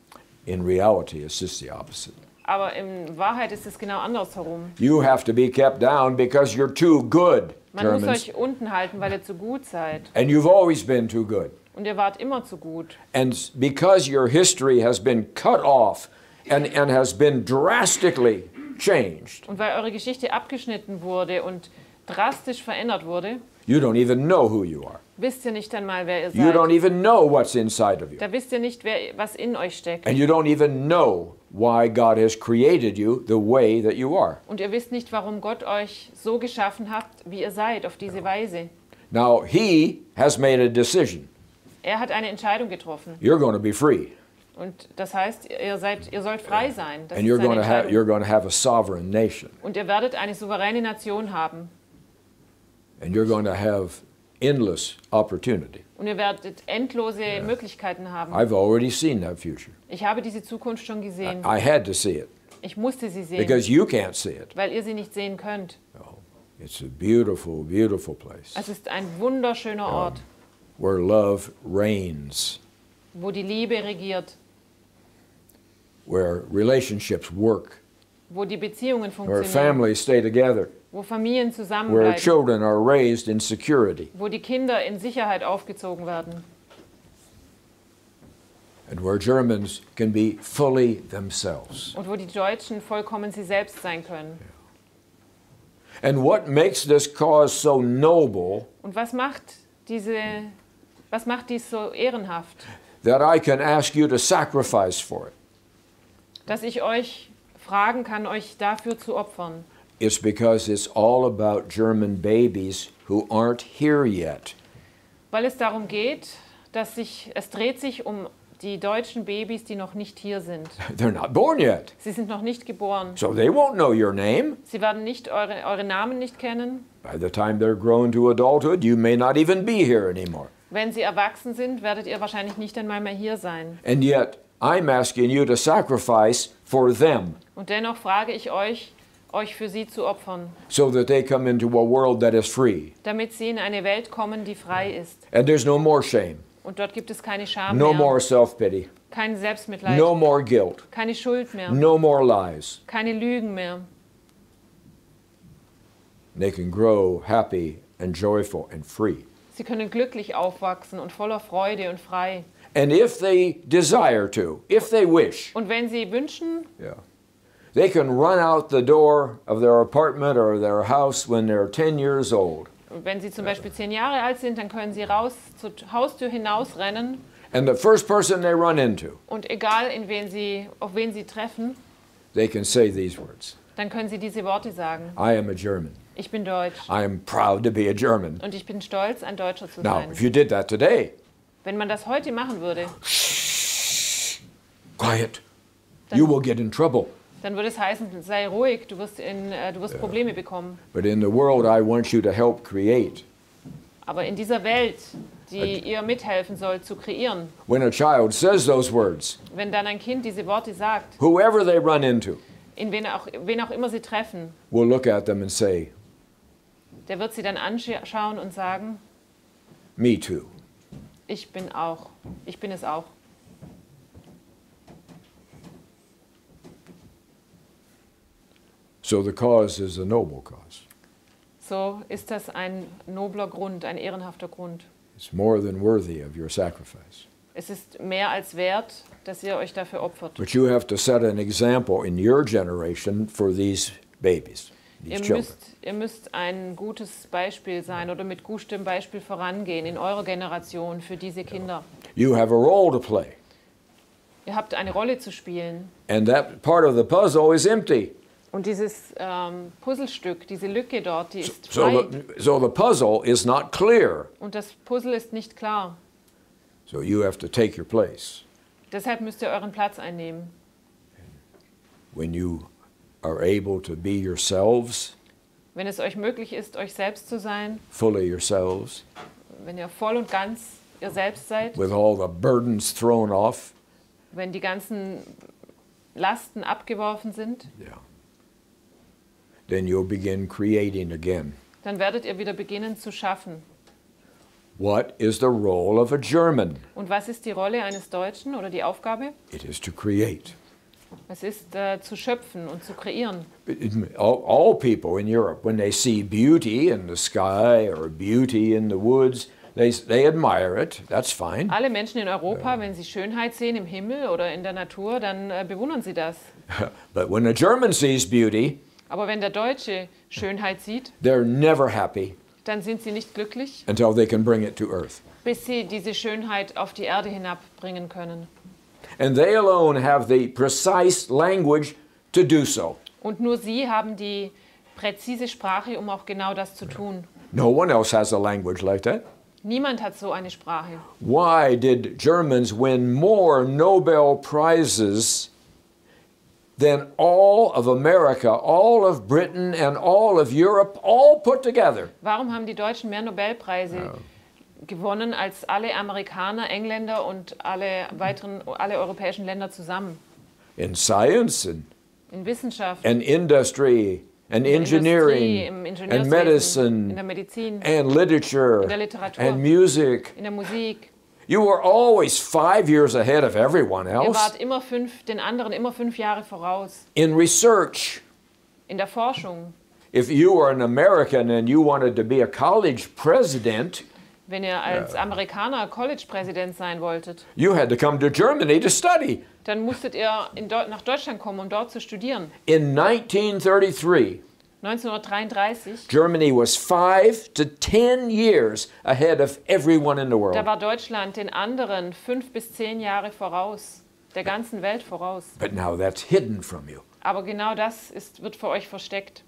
In reality, it's just the opposite. Aber in Wahrheit ist es genau andersherum. You have to be kept down because you're too good, Man muss Germans. euch unten halten, weil ihr zu gut seid. And you've always been too good. Und ihr wart immer zu gut. And because your history has been cut off and has been drastically changed, Und weil eure Geschichte abgeschnitten wurde und drastisch verändert wurde, you don't even know who you are. wisst ihr nicht einmal, wer ihr You don't seid. even know what's inside of you. Da wisst ihr nicht, was in euch steckt. And you don't even know why God has created you the way that you are. Und ihr wisst nicht, warum Gott euch so geschaffen hat, wie ihr seid, auf diese Weise. Now, He has made a decision. Er hat eine Entscheidung getroffen. You're going to be free. Und das heißt, ihr sollt frei sein. Das And ist you're seine going Entscheidung. to have a sovereign nation. Und ihr werdet eine souveräne Nation haben. And you're going to have endless opportunity. Und ihr werdet endlose Möglichkeiten haben. I've already seen that future. Ich habe diese Zukunft schon gesehen. I had to see it Ich musste sie sehen, because you can't see it. weil ihr sie nicht sehen könnt. Oh, it's a beautiful, beautiful place Es ist ein wunderschöner Ort, where love reigns, wo die Liebe regiert, where relationships work, wo die Beziehungen where funktionieren, families stay together, wo Familien where zusammenbleiben, children are raised in security, wo die Kinder in Sicherheit aufgezogen werden and where Germans can be fully themselves. und wo die Deutschen vollkommen sie selbst sein können. And what makes this cause so noble Und was macht dies so ehrenhaft? that I can ask you to sacrifice for it? Dass ich euch fragen kann, euch dafür zu opfern. It's because it's all about German babies who aren't here yet. Weil es darum geht, es dreht sich um die deutschen Babys, die noch nicht hier sind. They're not born yet, Sie sind noch nicht geboren. so they won't know your name. Sie werden nicht eure Namen nicht kennen. By the time they're grown to adulthood, you may not even be here anymore. Wenn sie erwachsen sind, werdet ihr wahrscheinlich nicht einmal mehr hier sein. And yet, I'm asking you to sacrifice for them Und dennoch frage ich euch für sie zu opfern, so that they come into a world that is free. damit sie in eine Welt kommen, die frei ist. And there's no more shame, Und dort gibt es keine Scham no mehr, more self-pity, kein Selbstmitleid, no more guilt, keine Schuld mehr, no more lies. keine Lügen mehr. They can grow happy and joyful and free. Sie können glücklich aufwachsen und voller Freude und frei. And if they desire to, if they wish, Und wenn sie wünschen, they can run out the door of their apartment or their house when they're 10 years old. wenn sie zum Beispiel 10 Jahre alt sind, dann können sie raus zur Haustür hinausrennen And the first person they run into, und egal auf wen sie treffen, they can say these words. dann können sie diese Worte sagen. I am a German. Ich bin deutsch I am proud to be a German. und ich bin stolz, ein Deutscher zu Now, sein. if you did that today, Wenn man das heute machen würde, quiet, you will get in trouble. dann würde es heißen, sei ruhig, du wirst Probleme bekommen. But in the world I want you to help create, Aber in dieser Welt, die ihr mithelfen sollt zu kreieren, when a child says those words, wenn dann ein Kind diese Worte sagt, whoever they run into in wen auch immer sie treffen, will look at them and say, der wird sie dann anschauen und sagen, me too. ich bin es auch. So the cause is a noble cause. So ist das ein nobler Grund, ein ehrenhafter Grund. It's more than worthy of your sacrifice. Es ist mehr als wert, dass ihr euch dafür opfert. But you have to set an example in your generation for these babies, these children. Ihr müsst ein gutes Beispiel sein oder mit gutem Beispiel vorangehen in eurer Generation für diese Kinder. You have a role to play. Ihr habt eine Rolle zu spielen. And that part of the puzzle is empty. Und dieses Puzzlestück, diese Lücke dort, die ist frei. So the puzzle is not clear. Und das Puzzle ist nicht klar. So you have to take your place. Deshalb müsst ihr euren Platz einnehmen. When you are able to be yourselves, Wenn es euch möglich ist, euch selbst zu sein, fully yourselves, wenn ihr voll und ganz ihr selbst seid, with all the burdens thrown off, wenn die ganzen Lasten abgeworfen sind, yeah, then you'll begin creating again. dann werdet ihr wieder beginnen zu schaffen. What is the role of a German? Und was ist die Rolle eines Deutschen oder die Aufgabe? It is to create. Es ist zu schöpfen und zu kreieren. All people in Europe, when they see beauty in the sky or beauty in the woods, they admire it. That's fine. Alle Menschen in Europa, wenn sie Schönheit sehen im Himmel oder in der Natur, dann bewundern sie das. But when a German sees beauty, Aber wenn der Deutsche Schönheit sieht, they're never happy dann sind sie nicht glücklich, until they can bring it to earth. bis sie diese Schönheit auf die Erde hinabbringen können. And they alone have the precise language to do so. Und nur sie haben die präzise Sprache, um auch genau das zu tun. No one else has a language like that. Niemand hat so eine Sprache. Why did Germans win more Nobel Prizes than all of America, all of Britain and all of Europe, all put together? Warum haben die Deutschen mehr Nobelpreise gewonnen als alle Amerikaner, Engländer und alle europäischen Länder zusammen? In science In Wissenschaft, and industry and in der Industrie, engineering im and Ingenieurswesen, medicine in der Medizin, and literature in der Literatur, and music. in der Musik. You were always 5 years ahead of everyone Ihr else. wart den anderen immer 5 Jahre voraus. In research, In der Forschung, if you were an American and you wanted to be a college president, wenn ihr als Amerikaner College-Präsident sein wolltet, you had to come to Germany to study. dann musstet ihr nach Deutschland kommen, um dort zu studieren. In 1933, 1933, Germany was 5 to 10 years ahead of everyone in the da world. war Deutschland den anderen 5 bis 10 Jahre voraus, der ganzen Welt voraus. But now that's hidden from you. Aber genau das wird vor euch versteckt.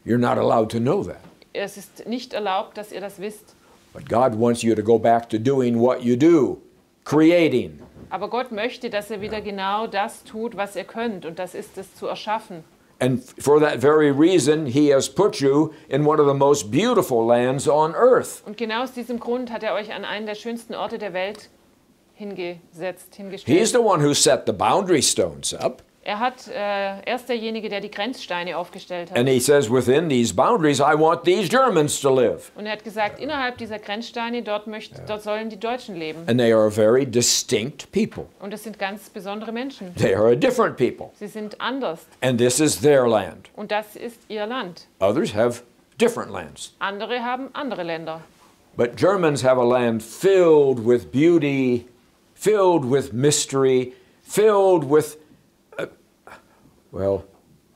You're not allowed to know that. Es ist nicht erlaubt, dass ihr das wisst. But God wants you to go back to doing what you do, creating. Aber Gott möchte, dass ihr wieder genau das tut, was ihr könnt. Und das ist es zu erschaffen. And for that very reason, He has put you in one of the most beautiful lands on earth. Und genau aus diesem Grund hat er euch an einen der schönsten Orte der Welt hingestellt. He's the one who set the boundary stones up. Er ist derjenige, der die Grenzsteine aufgestellt hat. And He says, within these boundaries, I want these Germans to live. Und er hat gesagt, innerhalb dieser Grenzsteine, dort sollen die Deutschen leben. And they are a very distinct people. Und es sind ganz besondere Menschen. They are a different people. Sie sind anders. And this is their land. Und das ist ihr Land. Others have different lands. Andere haben andere Länder. But Germans have a land filled with beauty, filled with mystery, filled with,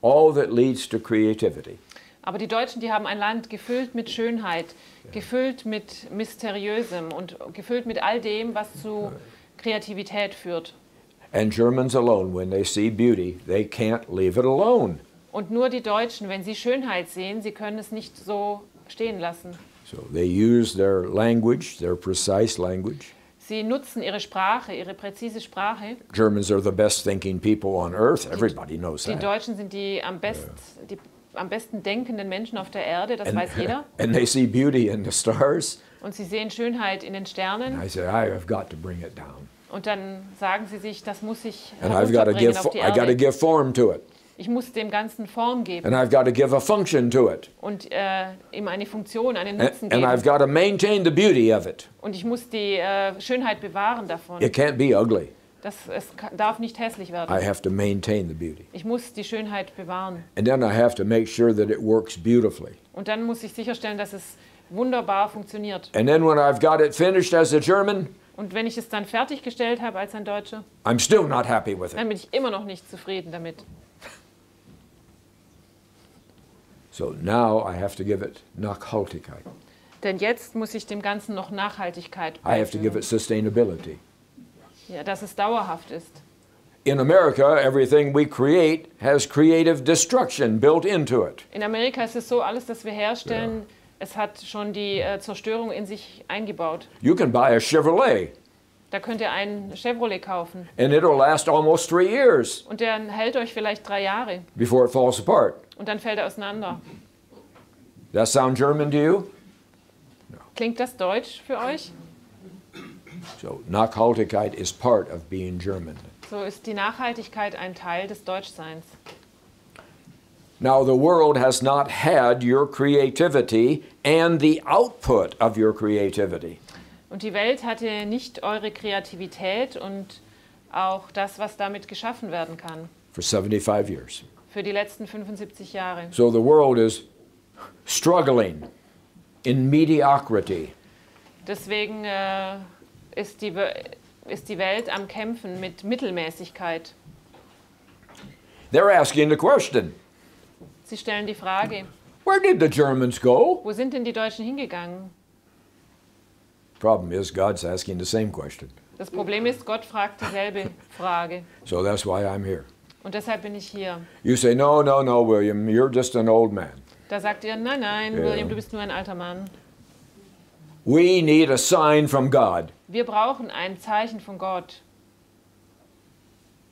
all that leads to creativity. Aber die Deutschen, die haben ein Land gefüllt mit Schönheit, gefüllt mit Mysteriösem und gefüllt mit all dem, was zu Kreativität führt. And Germans alone, when they see beauty, they can't leave it alone. Und nur die Deutschen, wenn sie Schönheit sehen, sie können es nicht so stehen lassen. So they use their language, their precise language. Sie nutzen ihre Sprache, ihre präzise Sprache. Germans are the best thinking people on earth. Everybody knows Die that. Deutschen sind die am besten denkenden Menschen auf der Erde, das weiß jeder. And they see beauty in the stars. Und sie sehen Schönheit in den Sternen. I say, I have got to bring it down. Und dann sagen sie sich, das muss ich And I've got to herunterbringen auf die I got to Erde. give form to it. Ich muss dem Ganzen Form geben And I've got to give a function to it. und ihm eine Funktion, einen And, Nutzen and I've geben. got to maintain the beauty of it. Und ich muss die Schönheit bewahren davon. It can't be ugly. Es darf nicht hässlich I werden. have to maintain the beauty. Ich muss die Schönheit bewahren. And then I have to make sure that it works beautifully. Und dann muss ich sicherstellen, dass es wunderbar funktioniert. And then when I've got it finished as a German, Und wenn ich es dann fertiggestellt habe als ein Deutscher, I'm still not happy with it. dann bin ich immer noch nicht zufrieden damit. So now I have to give it Nachhaltigkeit. Denn jetzt muss ich dem Ganzen noch Nachhaltigkeit I have to give beifügen. it sustainability. Ja, dass es dauerhaft ist. In America, everything we create has creative destruction built into it. In Amerika ist es so, alles, das wir herstellen, es hat schon die Zerstörung in sich eingebaut. You can buy a Chevrolet Da könnt ihr einen Chevrolet kaufen and it'll last almost 3 years und der hält euch vielleicht 3 Jahre before it falls apart. und dann fällt er auseinander. Does that sound German to you? Klingt das deutsch für euch? So Nachhaltigkeit is part of being German. So ist die Nachhaltigkeit ein Teil des Deutschseins. Now the world has not had your creativity and the output of your creativity. Und die Welt hatte nicht eure Kreativität und auch das, was damit geschaffen werden kann, For 75 years. für die letzten 75 Jahre. So the world is struggling in mediocrity. Deswegen ist die Welt am Kämpfen mit Mittelmäßigkeit. They're asking the question, Sie stellen die Frage, where did the Germans go? wo sind denn die Deutschen hingegangen? Problem is, God's asking the same question. Das Problem ist, Gott fragt dieselbe Frage. So that's why I'm here. Und deshalb bin ich hier. You say, no, no, no, William, you're just an old man. Da sagt ihr, nein, nein, Ja. William, du bist nur ein alter Mann. We need a sign from God. Wir brauchen ein Zeichen von Gott.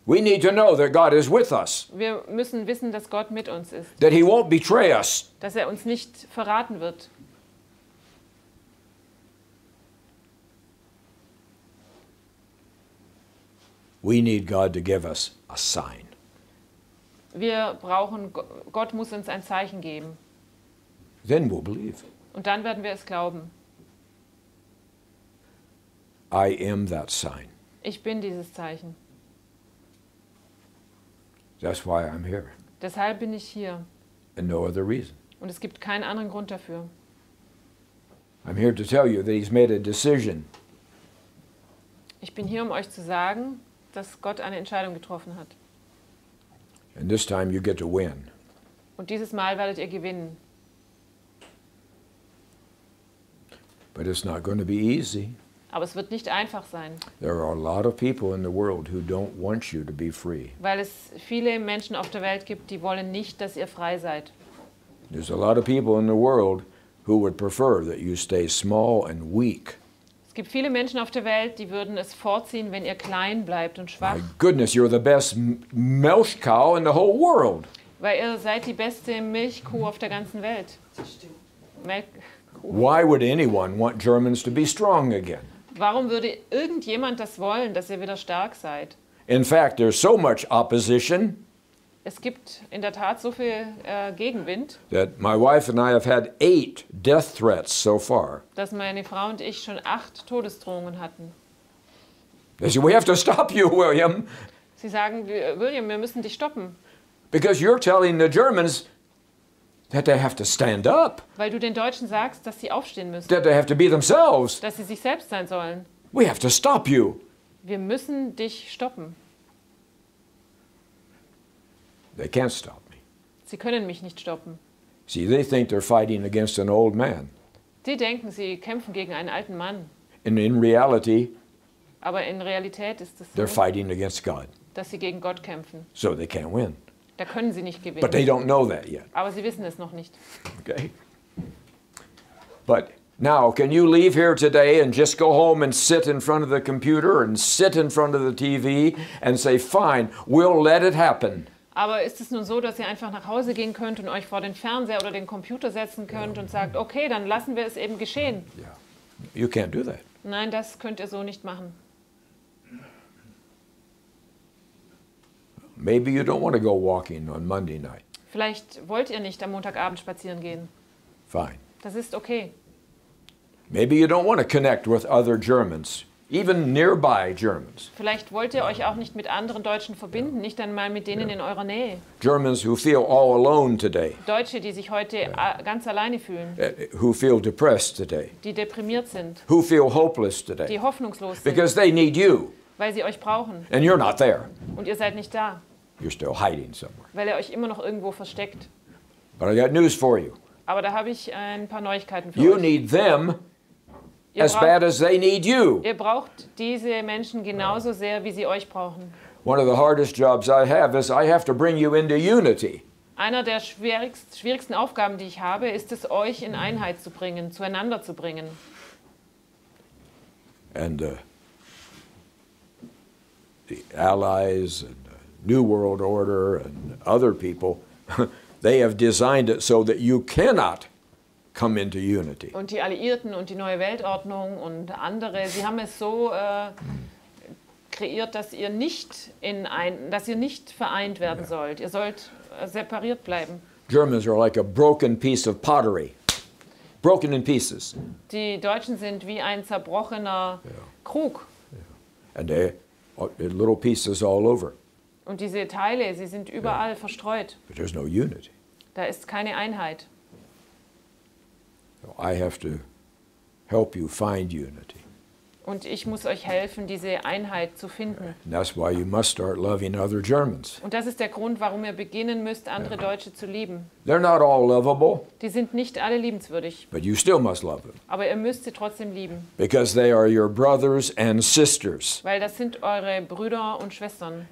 We need to know that God is with us, Wir müssen wissen, dass Gott mit uns ist. that He won't betray us. Dass er uns nicht verraten wird. We need God to give us a sign. Wir brauchen, Gott muss uns ein Zeichen geben. Then we'll believe. Und dann werden wir es glauben. I am that sign. Ich bin dieses Zeichen. That's why I'm here, Deshalb bin ich hier. and no other reason. Und es gibt keinen anderen Grund dafür. I'm here to tell you that He's made a decision. Ich bin hier, um euch zu sagen, dass Gott eine Entscheidung getroffen hat. And this time you get to win. Und dieses Mal werdet ihr gewinnen. But it's not going to be easy. Aber es wird nicht einfach sein, There are a lot of people in the world who don't want you to be free. weil es viele Menschen auf der Welt gibt, die wollen nicht, dass ihr frei seid. There's a lot of people in the world who would prefer that you stay small and weak. Es gibt viele Menschen auf der Welt, die würden es vorziehen, wenn ihr klein bleibt und schwach, My goodness, you're the best milch cow in the whole world. weil ihr seid die beste Milchkuh auf der ganzen Welt. Melkkuh. Why would anyone want Germans to be strong again? Warum würde irgendjemand das wollen, dass ihr wieder stark seid? In fact, there's so much opposition Es gibt in der Tat so viel Gegenwind, that my wife and I have had 8 death threats so far. dass meine Frau und ich schon 8 Todesdrohungen hatten. They say, we have to stop you, William, Sie sagen, William, wir müssen dich stoppen, because you're telling the Germans that they have to stand up, weil du den Deutschen sagst, dass sie aufstehen müssen, that they have to be themselves. dass sie sich selbst sein sollen. We have to stop you. Wir müssen dich stoppen. They can't stop me. Sie können mich nicht stoppen. See, they think they're fighting against an old man. Die denken, sie kämpfen gegen einen alten Mann. And in reality, Aber in Realität ist es they're so, fighting against God. dass sie gegen Gott kämpfen. So they can't win. Da können sie nicht But they gewinnen. don't know that yet. Aber sie wissen es noch nicht. Okay? But now, can you leave here today and just go home and sit in front of the computer and sit in front of the TV and say, fine, we'll let it happen? Aber ist es nun so, dass ihr einfach nach Hause gehen könnt und euch vor den Fernseher oder den Computer setzen könnt und sagt, okay, dann lassen wir es eben geschehen? Yeah. You can't do that. Nein, das könnt ihr so nicht machen. Maybe you don't want to go walking on Monday night. Vielleicht wollt ihr nicht am Montagabend spazieren gehen. Fine. Das ist okay. Maybe you don't want to connect with other Germans, even nearby Germans. Vielleicht wollt ihr euch auch nicht mit anderen Deutschen verbinden, nicht einmal mit denen in eurer Nähe. Germans who feel all alone today, Deutsche, die sich heute ganz alleine fühlen, who feel depressed today, die deprimiert sind, who feel hopeless today, die hoffnungslos sind, because they need you, weil sie euch brauchen and you're not there. und ihr seid nicht da, You're still hiding somewhere. weil ihr euch immer noch irgendwo versteckt. But I got news for you. Aber da habe ich ein paar Neuigkeiten für You euch. need them Ihr as bad as they need you. Ihr braucht diese Menschen genauso sehr, wie sie euch brauchen. One of the hardest jobs I have is I have to bring you into unity. Einer der schwierigsten Aufgaben, die ich habe, ist es, euch in Einheit zu bringen, zueinander zu bringen. And the Allies and the New World Order and other people, they have designed it so that you cannot come into unity. Und die Alliierten und die neue Weltordnung und andere, sie haben es so kreiert, dass ihr nicht vereint werden sollt. Ihr sollt separiert bleiben. Germans are like a broken piece of pottery, broken in pieces. Die Deutschen sind wie ein zerbrochener Krug. And they little pieces all over. Und diese Teile, sie sind überall verstreut. But there's no unity. Da ist keine Einheit. So I have to help you find unity. Und ich muss euch helfen, diese Einheit zu finden. And that's why you must start loving other Germans. Und das ist der Grund, warum ihr beginnen müsst, andere Deutsche zu lieben. They're not all lovable, Die sind nicht alle liebenswürdig, but you still must love them aber ihr müsst sie trotzdem lieben, because they are your brothers and sisters, weil das sind eure Brüder und Schwestern.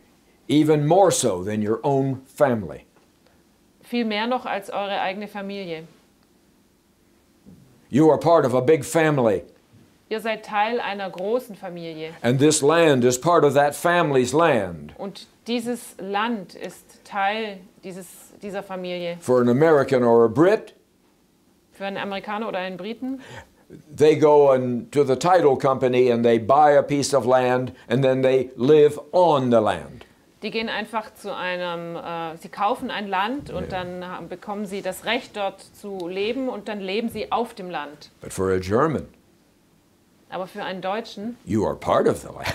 even more so than your own family. Viel mehr noch als eure eigene Familie. You are part of a big family, Ihr seid Teil einer großen Familie. and this land is part of that family's land. Und dieses Land ist Teil dieser Familie. For an American or a Brit, Für einen Amerikaner oder einen Briten, they go to the title company and they buy a piece of land and then they live on the land. die gehen einfach zu sie kaufen ein Land und dann bekommen sie das Recht, dort zu leben und dann leben sie auf dem Land. But for a German, Aber für einen Deutschen, you are part of the land.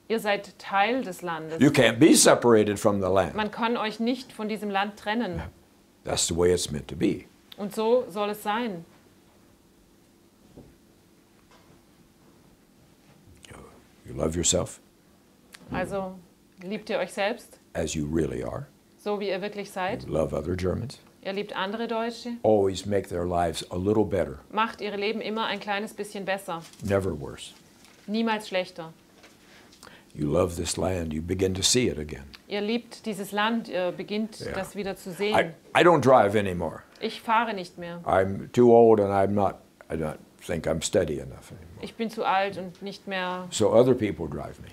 ihr seid Teil des Landes. You can't be separated from the land. Man kann euch nicht von diesem Land trennen. That's the way it's meant to be. Und so soll es sein. You love yourself Also liebt ihr euch selbst, as you really are. so wie ihr wirklich seid. Love other Germans. Ihr liebt andere Deutsche. Always make their lives a little better, Macht ihre Leben immer ein kleines bisschen besser. never worse. Niemals schlechter. You love this land, you begin to see it again. Ihr liebt dieses Land, ihr beginnt das wieder zu sehen. I don't drive anymore. Ich fahre nicht mehr. I'm too old and I don't think I'm steady enough anymore. Ich bin zu alt und nicht mehr So other people drive me.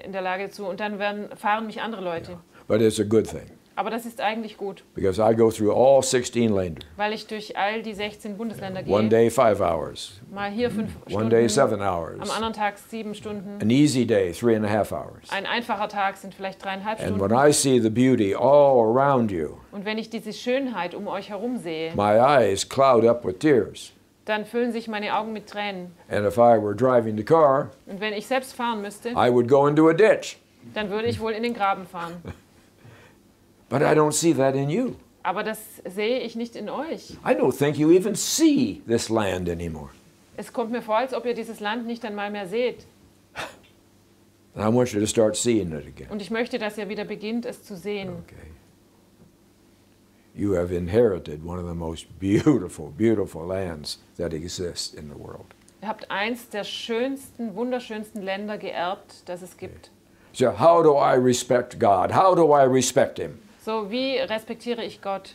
in der Lage zu. Und dann fahren mich andere Leute. But it's a good thing Aber das ist eigentlich gut, because I go through all 16 Länder. weil ich durch all die 16 Bundesländer One gehe. day 5 hours, Mal hier 5 one day Stunden, 7 hours, am anderen Tag 7 Stunden. an easy day 3.5 hours. Ein einfacher Tag sind vielleicht 3,5 And when Stunden. I see the beauty all around you, Und wenn ich diese Schönheit um euch herum sehe, my eyes cloud up with tears. dann füllen sich meine Augen mit Tränen. And if I were driving the car, Und wenn ich selbst fahren müsste, I would go into a ditch. dann würde ich wohl in den Graben fahren. But I don't see that in you. Aber das sehe ich nicht in euch. I don't think you even see this land anymore. Es kommt mir vor, als ob ihr dieses Land nicht einmal mehr seht. And I want you to start seeing it again. Und ich möchte, dass ihr wieder beginnt, es zu sehen. Okay. You have inherited one of the most beautiful, beautiful lands that exist in the world. Ihr habt eins der schönsten, wunderschönsten Länder geerbt, das es gibt. So how do I respect God? How do I respect Him? So, wie respektiere ich Gott?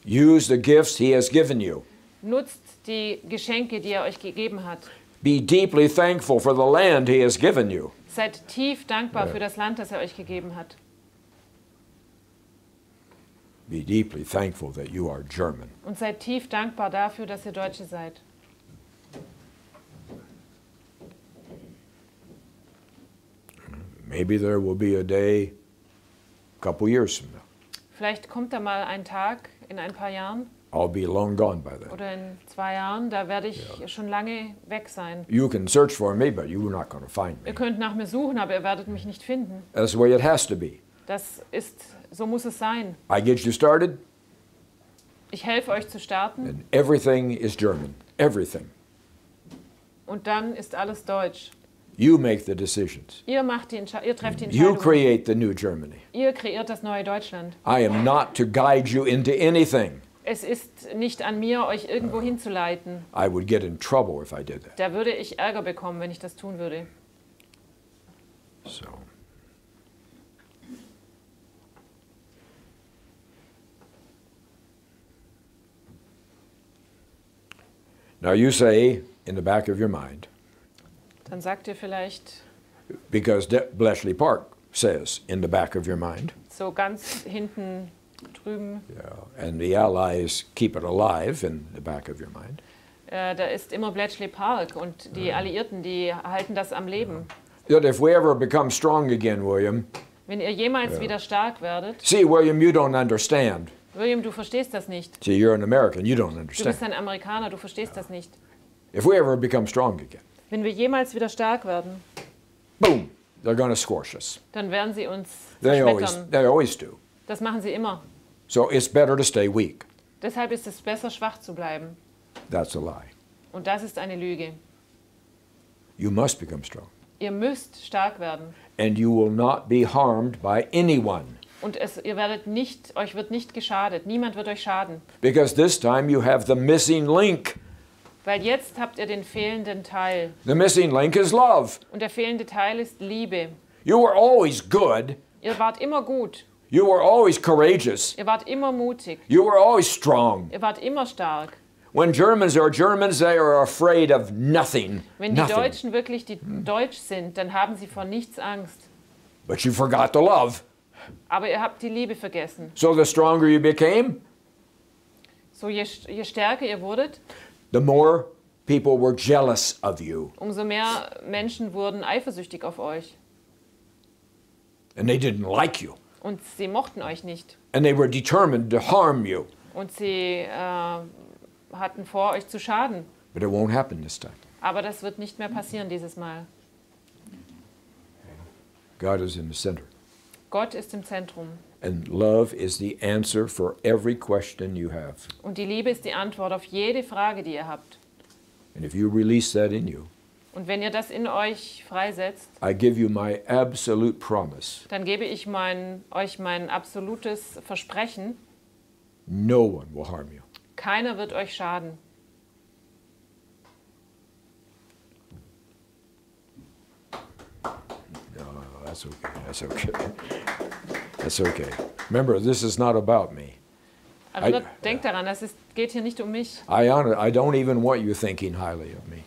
Use the gifts He has given you. Nutzt die Geschenke, die er euch gegeben hat. Be deeply thankful for the land He has given you. Seid tief dankbar für das Land, das er euch gegeben hat. Be deeply thankful that you are German. Und seid tief dankbar dafür, dass ihr Deutsche seid. Maybe there will be a day a couple years from now. Vielleicht kommt da mal ein Tag in ein paar Jahren I'll be long gone by then. oder in 2 Jahren, da werde ich schon lange weg sein. You can search for me, but you're not going to find me. Ihr könnt nach mir suchen, aber ihr werdet mich nicht finden. That's the way it has to be. So muss es sein. I get you started, Ich helfe euch zu starten and everything is German. Everything. und dann ist alles Deutsch. You make the decisions. Ihr trefft die You Entscheidungen. create the new Germany. Ihr kreiert das neue Deutschland. I am not to guide you into anything. Es ist nicht an mir, euch irgendwo hinzuleiten. I would get in trouble if I did that. Da würde ich Ärger bekommen, wenn ich das tun würde. So. Now you say in the back of your mind, Dann sagt ihr vielleicht because Bletchley Park says in the back of your mind, so ganz hinten drüben, and the Allies keep it alive in the back of your mind. da ist immer Bletchley Park und die Alliierten, die halten das am Leben. That if we ever become strong again, William, Wenn ihr jemals wieder stark werdet, see, William, you don't understand. William, du verstehst das nicht. See, you're an American, you don't Du bist understand. ein Amerikaner, du verstehst das nicht. If we ever become strong again, Wenn wir jemals wieder stark werden, boom, they're going to squash us. dann werden sie uns They zerschmettern. always do. Das machen sie immer. So it's better to stay weak. Deshalb ist es besser, schwach zu bleiben. That's a lie. Und das ist eine Lüge. You must become strong. Ihr müsst stark werden. And you will not be harmed by anyone. Und euch wird nicht geschadet. Niemand wird euch schaden. Because this time you have the missing link. Weil jetzt habt ihr den fehlenden Teil. The missing link is love. Und der fehlende Teil ist Liebe. You were always good. Ihr wart immer gut. You were always courageous. Ihr wart immer mutig. You were always strong. Ihr wart immer stark. When Germans are Germans, they are afraid of nothing. Wenn die Nothing. Deutschen wirklich die Deutsch sind, dann haben sie vor nichts Angst. But you forgot the love. Aber ihr habt die Liebe vergessen. So the stronger you became, So je stärker ihr wurdet, the more people were jealous of you. umso mehr Menschen wurden eifersüchtig auf euch. And they didn't like you. Und sie mochten euch nicht. And they were determined to harm you. Und sie hatten vor, euch zu schaden. But it won't happen this time. Aber das wird nicht mehr passieren dieses Mal. God is in the center. Gott ist im Zentrum. And love is the answer for every question you have. Und die Liebe ist die Antwort auf jede Frage, die ihr habt. And if you release that in you, Und wenn ihr das in euch freisetzt, I give you my absolute promise. dann gebe ich euch mein absolutes Versprechen, No one will harm you. keiner wird euch schaden. No, that's okay. That's okay. That's okay. Remember, this is not about me. Aber denkt daran, geht hier nicht um mich. I don't even want you thinking highly of me.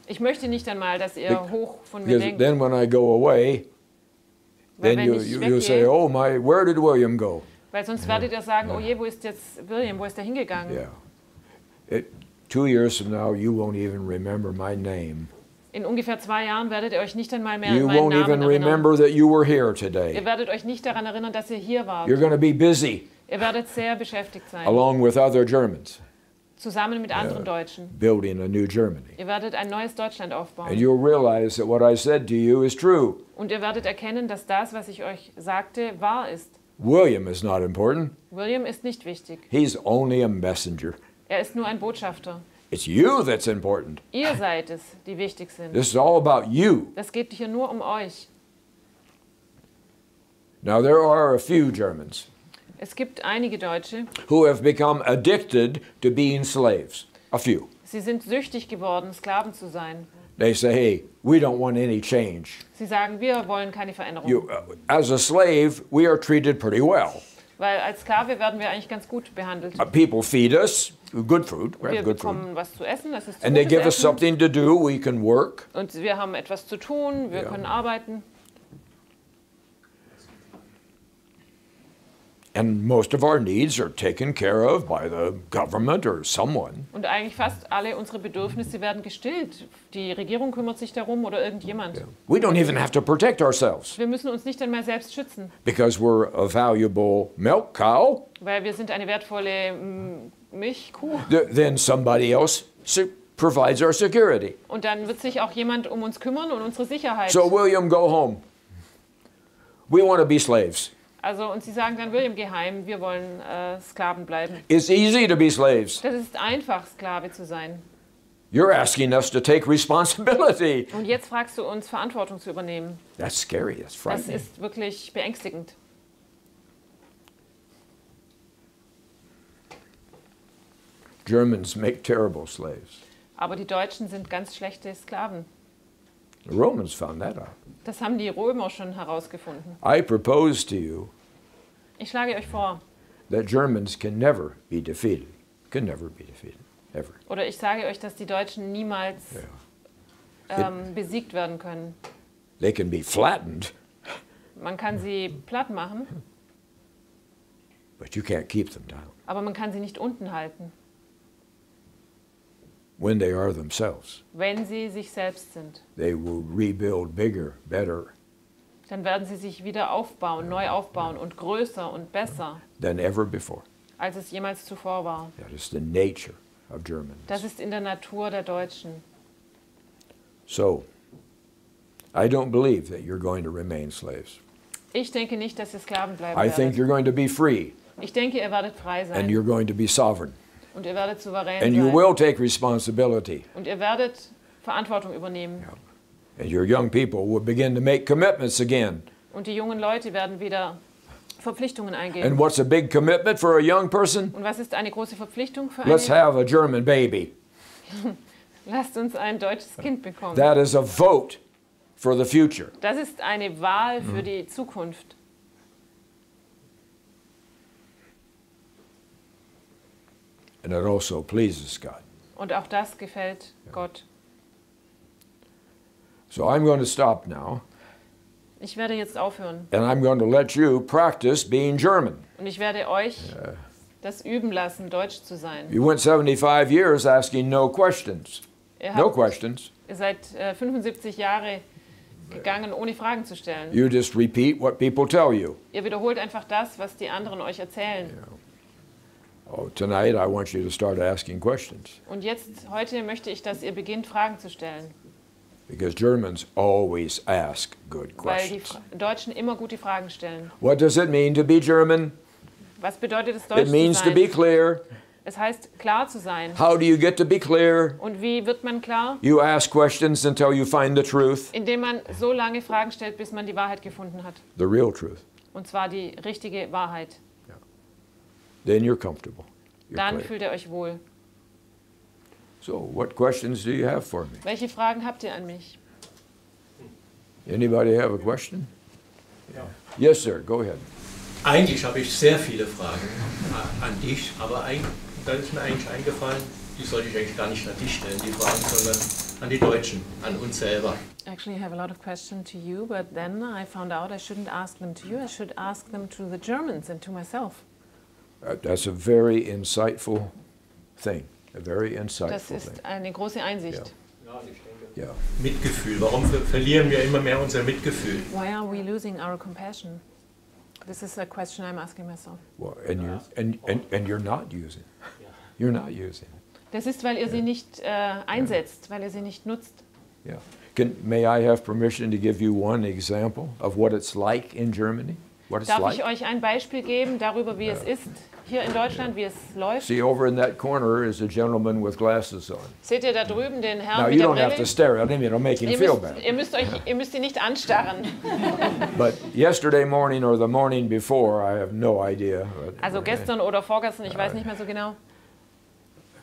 Ich möchte nicht einmal, dass ihr hoch von mir Because denkt. then when I go away, Weil then wenn you, ich you, you say, weggehe, oh my, where did William go? weil sonst werdet ihr sagen, oh je, wo ist jetzt William, wo ist er hingegangen? Yeah. 2 years from now, you won't even remember my name. In ungefähr 2 Jahren werdet ihr euch nicht einmal mehr You an meinen won't even Namen erinnern. remember that you were here Ihr today. werdet euch nicht daran erinnern, dass ihr hier wart. You're going to be busy Ihr werdet sehr beschäftigt sein, along with other Germans zusammen mit anderen Deutschen. building a new Germany. Ihr werdet ein neues Deutschland And aufbauen. you'll realize that what I said to you is true. Und ihr werdet erkennen, dass das, was ich euch sagte, wahr ist. William is not important. William ist nicht wichtig. He's only a messenger. Er ist nur ein Botschafter. It's you that's important. Ihr seid es, die wichtig sind. This is all about you. Das geht hier nur um euch. Now, there are a few Germans Es gibt einige Deutsche, who have become addicted to being slaves. A few. sie sind süchtig geworden, Sklaven zu sein. They say, hey, we don't want any change. Sie sagen, wir wollen keine Veränderung. As a slave, we are treated pretty well. Weil als Sklave werden wir eigentlich ganz gut behandelt. People feed us good food. We Wir have good food. bekommen was zu essen, das ist And they gutes give us Essen. something to do. We can work. Und wir haben etwas zu tun, wir können arbeiten. And most of our needs are taken care of by the government or someone. Und eigentlich fast alle unsere Bedürfnisse werden gestillt. Die Regierung kümmert sich darum oder irgendjemand. We don't even have to protect ourselves Wir müssen uns nicht einmal selbst schützen, because we're a valuable milk cow. weil wir sind eine wertvolle Milchkuh. Then somebody else provides our security. Und dann wird sich auch jemand um uns kümmern und unsere Sicherheit. So William, go home. We want to be slaves. Also, und sie sagen dann, William, geheim, wir wollen Sklaven bleiben. It's easy to be slaves. Das ist einfach, Sklave zu sein. You're asking us to take responsibility. Und jetzt fragst du uns, Verantwortung zu übernehmen. That's scary. That's Das frightening. ist wirklich beängstigend. Germans make terrible slaves. Aber die Deutschen sind ganz schlechte Sklaven. The Romans found that out. Das haben die Römer schon herausgefunden. I propose to you Ich schlage euch vor, that Germans can never be defeated. Can never be defeated. Ever. oder ich sage euch, dass die Deutschen niemals besiegt werden können. They can be flattened, Man kann sie platt machen, but you can't keep them down aber man kann sie nicht unten halten, when they are themselves. wenn sie sich selbst sind. They will rebuild bigger, better Dann werden sie sich wieder aufbauen, neu aufbauen und größer und besser, than ever before. als es jemals zuvor war. That is the nature of Germans. Das ist in der Natur der Deutschen. So, I don't believe that you're going to remain slaves. Ich denke nicht, dass ihr Sklaven bleiben I think werdet. you're going to be free Ich denke, ihr werdet frei and sein you're going to be sovereign. und ihr werdet souverän And you sein will take responsibility. und ihr werdet Verantwortung übernehmen. And your young people will begin to make commitments again. Und die jungen Leute werden wieder Verpflichtungen eingehen. And what's a big commitment for a young person? Und was ist eine große Verpflichtung für Let's eine? have a German baby. Lasst uns ein deutsches Kind bekommen. That is a vote for the future. Das ist eine Wahl für die Zukunft. And it also pleases God. Und auch das gefällt Gott. So I'm going to stop now, Ich werde jetzt aufhören. and I'm going to let you practice being German. Und ich werde euch das üben lassen, Deutsch zu sein. You went 75 years asking no questions. Ihr, No habt, questions. ihr seid 75 Jahre gegangen, ohne Fragen zu stellen. You just repeat what people tell you. Ihr wiederholt einfach das, was die anderen euch erzählen. Oh, tonight I want you to start asking questions Und jetzt, heute möchte ich, dass ihr beginnt, Fragen zu stellen. because Germans always ask good Weil die questions. Deutschen immer gute Fragen stellen. What does it mean to be German? Was bedeutet es, Deutsch It zu means to be sein? clear. Es heißt, klar zu sein. How do you get to be clear? Und wie wird man klar? You ask questions until you find the truth, Indem man so lange Fragen stellt, bis man die Wahrheit gefunden hat. the real truth. Und zwar die richtige Wahrheit. Then you're comfortable. You're Dann clear. fühlt ihr euch wohl. So, what questions do you have for me? Welche Fragen habt ihr an mich? Anybody have a question? Yes, sir. Go ahead. Eigentlich habe ich sehr viele Fragen an dich, aber da ist mir eigentlich eingefallen, die sollte ich eigentlich gar nicht an dich stellen, die Fragen, sondern an die Deutschen, an uns selber. Actually, I have a lot of questions to you, but then I found out I shouldn't ask them to you. I should ask them to the Germans and to myself. That's a very insightful thing. A very Das insightful thing. ist eine große Einsicht. Yeah. Mitgefühl, warum verlieren wir immer mehr unser Mitgefühl? Why are we losing our compassion? This is a question I'm asking myself. Well, and you're not using. You're not using. Das ist, weil ihr sie nicht einsetzt, weil ihr sie nicht nutzt. Yeah. May I have permission to give you one example of what it's like in Germany? What it's Darf like? ich euch ein Beispiel geben darüber, wie es ist hier in Deutschland, wie es läuft? See, over in that corner is a gentleman with glasses on. Seht ihr da drüben den Now, Herrn you mit der don't have to Brille? stare at him. It'll make him feel bad. Ihr müsst ihn nicht anstarren. But yesterday morning or the morning before, I have no idea. Also gestern oder vorgestern, ich weiß nicht mehr so genau.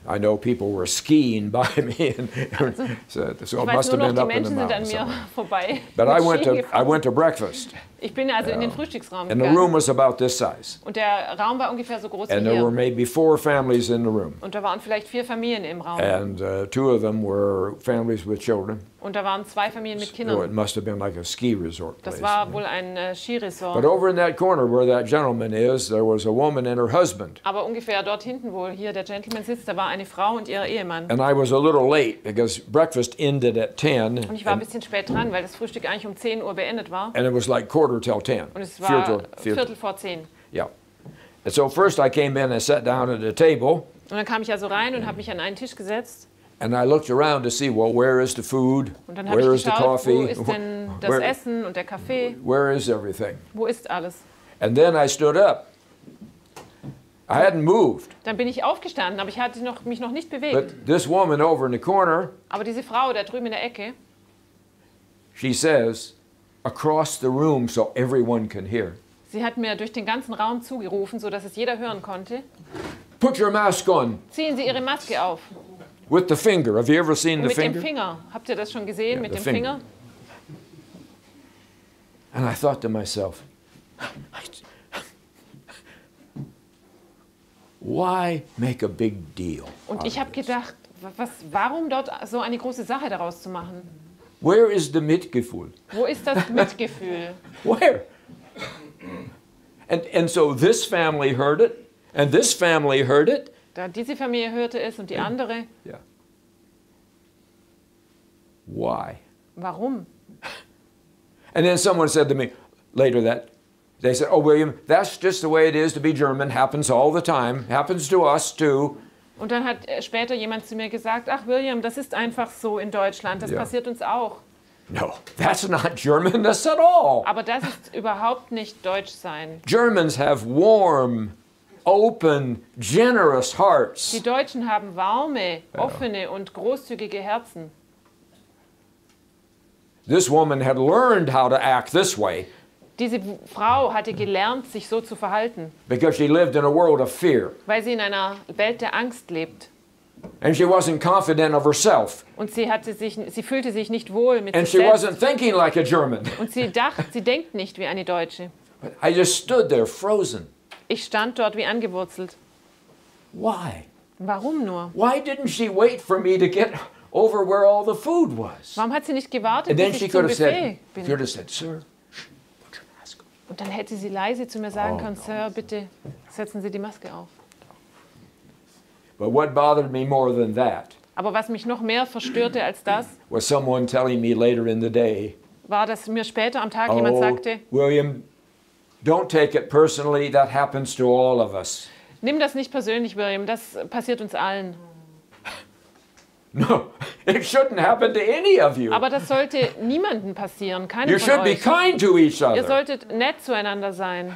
I know people were skiing by me, and so it Ich weiß must nur have noch, been die up in the Menschen sind an mountains. mir somewhere. vorbei. But mit I Ski gefahren. went to breakfast, Ich bin also in den Frühstücksraum and the room gegangen. was about this size, Und der Raum war ungefähr so groß wie and there were hier. maybe 4 families in the room, Und da waren vielleicht 4 Familien im Raum. and 2 of them were families with children. Und da waren 2 Familien mit So it Kindern. must have been like a ski resort place. Das war wohl ein But Skiresort. over in that corner where that gentleman is, there was a woman and her husband. Aber ungefähr dort hinten, wo hier der Gentleman sitzt, da war eine Frau und ihr Ehemann. And I was a little late because breakfast ended at 10, Und ich war ein bisschen spät dran, weil das Frühstück eigentlich um 10 Uhr beendet war. and it was like quarter till 10. Und es war Viertel. Viertel vor 10. Yeah. And so first I came in and sat down at a table, Und dann kam ich also rein und habe mich an einen Tisch gesetzt. and I looked around to see, well, where is the food? Und dann habe Where ich is the geschaut, wo coffee? ist denn das Where, Essen und der Kaffee? where is everything? Wo ist alles? And then I stood up. I hadn't moved, Dann bin ich aufgestanden, aber ich hatte mich noch nicht bewegt. but this woman over in the corner, Aber diese Frau da drüben in der Ecke, she says, across the room so everyone can hear, sie hat mir durch den ganzen Raum zugerufen, sodass es jeder hören konnte. put your mask on Ziehen Sie Ihre Maske auf. with the finger. Have you ever seen Und the mit dem finger? Finger. Habt ihr das schon gesehen? Yeah, mit the dem finger. Finger? And I thought to myself, why make a big deal? Und out ich of habe this? gedacht, warum dort so eine große Sache daraus zu machen? Where is the Mitgefühl? Wo ist das Mitgefühl? Where? And so this family heard it, and this family heard it. Da diese Familie hörte es und die andere. Yeah. Why? Warum? And then someone said to me later that, they said, oh, William, that's just the way it is to be German. Happens all the time. Happens to us too. Und dann hat später jemand zu mir gesagt, ach William, das ist einfach so in Deutschland, das Ja. passiert uns auch. No, that's not Germanness at all. Aber das ist überhaupt nicht Deutsch sein. Germans have warm, open, generous hearts. Die Deutschen haben warme, offene und großzügige Herzen. This woman had learned how to act this way Diese Frau hatte gelernt, sich so zu verhalten, because she lived in a world of fear. weil sie in einer Welt der Angst lebt. And she wasn't confident of herself. Und sie fühlte sich nicht wohl mit And sich she wasn't selbst. thinking like a German. Und sie denkt nicht wie eine Deutsche. But I just stood there frozen. Ich stand dort wie angewurzelt. Why? Warum nur? Why didn't she wait for me to get over where all the food was? Warum hat sie nicht gewartet, And then bis she ich zum could have Buffet said, bin? sir, shh, put your mask on. Und dann hätte sie leise zu mir sagen Oh, können, no. Sir, bitte setzen Sie die Maske auf. But what bothered me more than that Aber was mich noch mehr verstörte als das, was someone telling me later in the day, war, dass mir später am Tag jemand oh, sagte, William, don't take it personally, that happens to all of us. nimm das nicht persönlich, William, das passiert uns allen. No, it shouldn't happen to any of you. Aber das sollte niemandem passieren, You keinem von should be euch. kind to each Ihr other. solltet nett zueinander sein.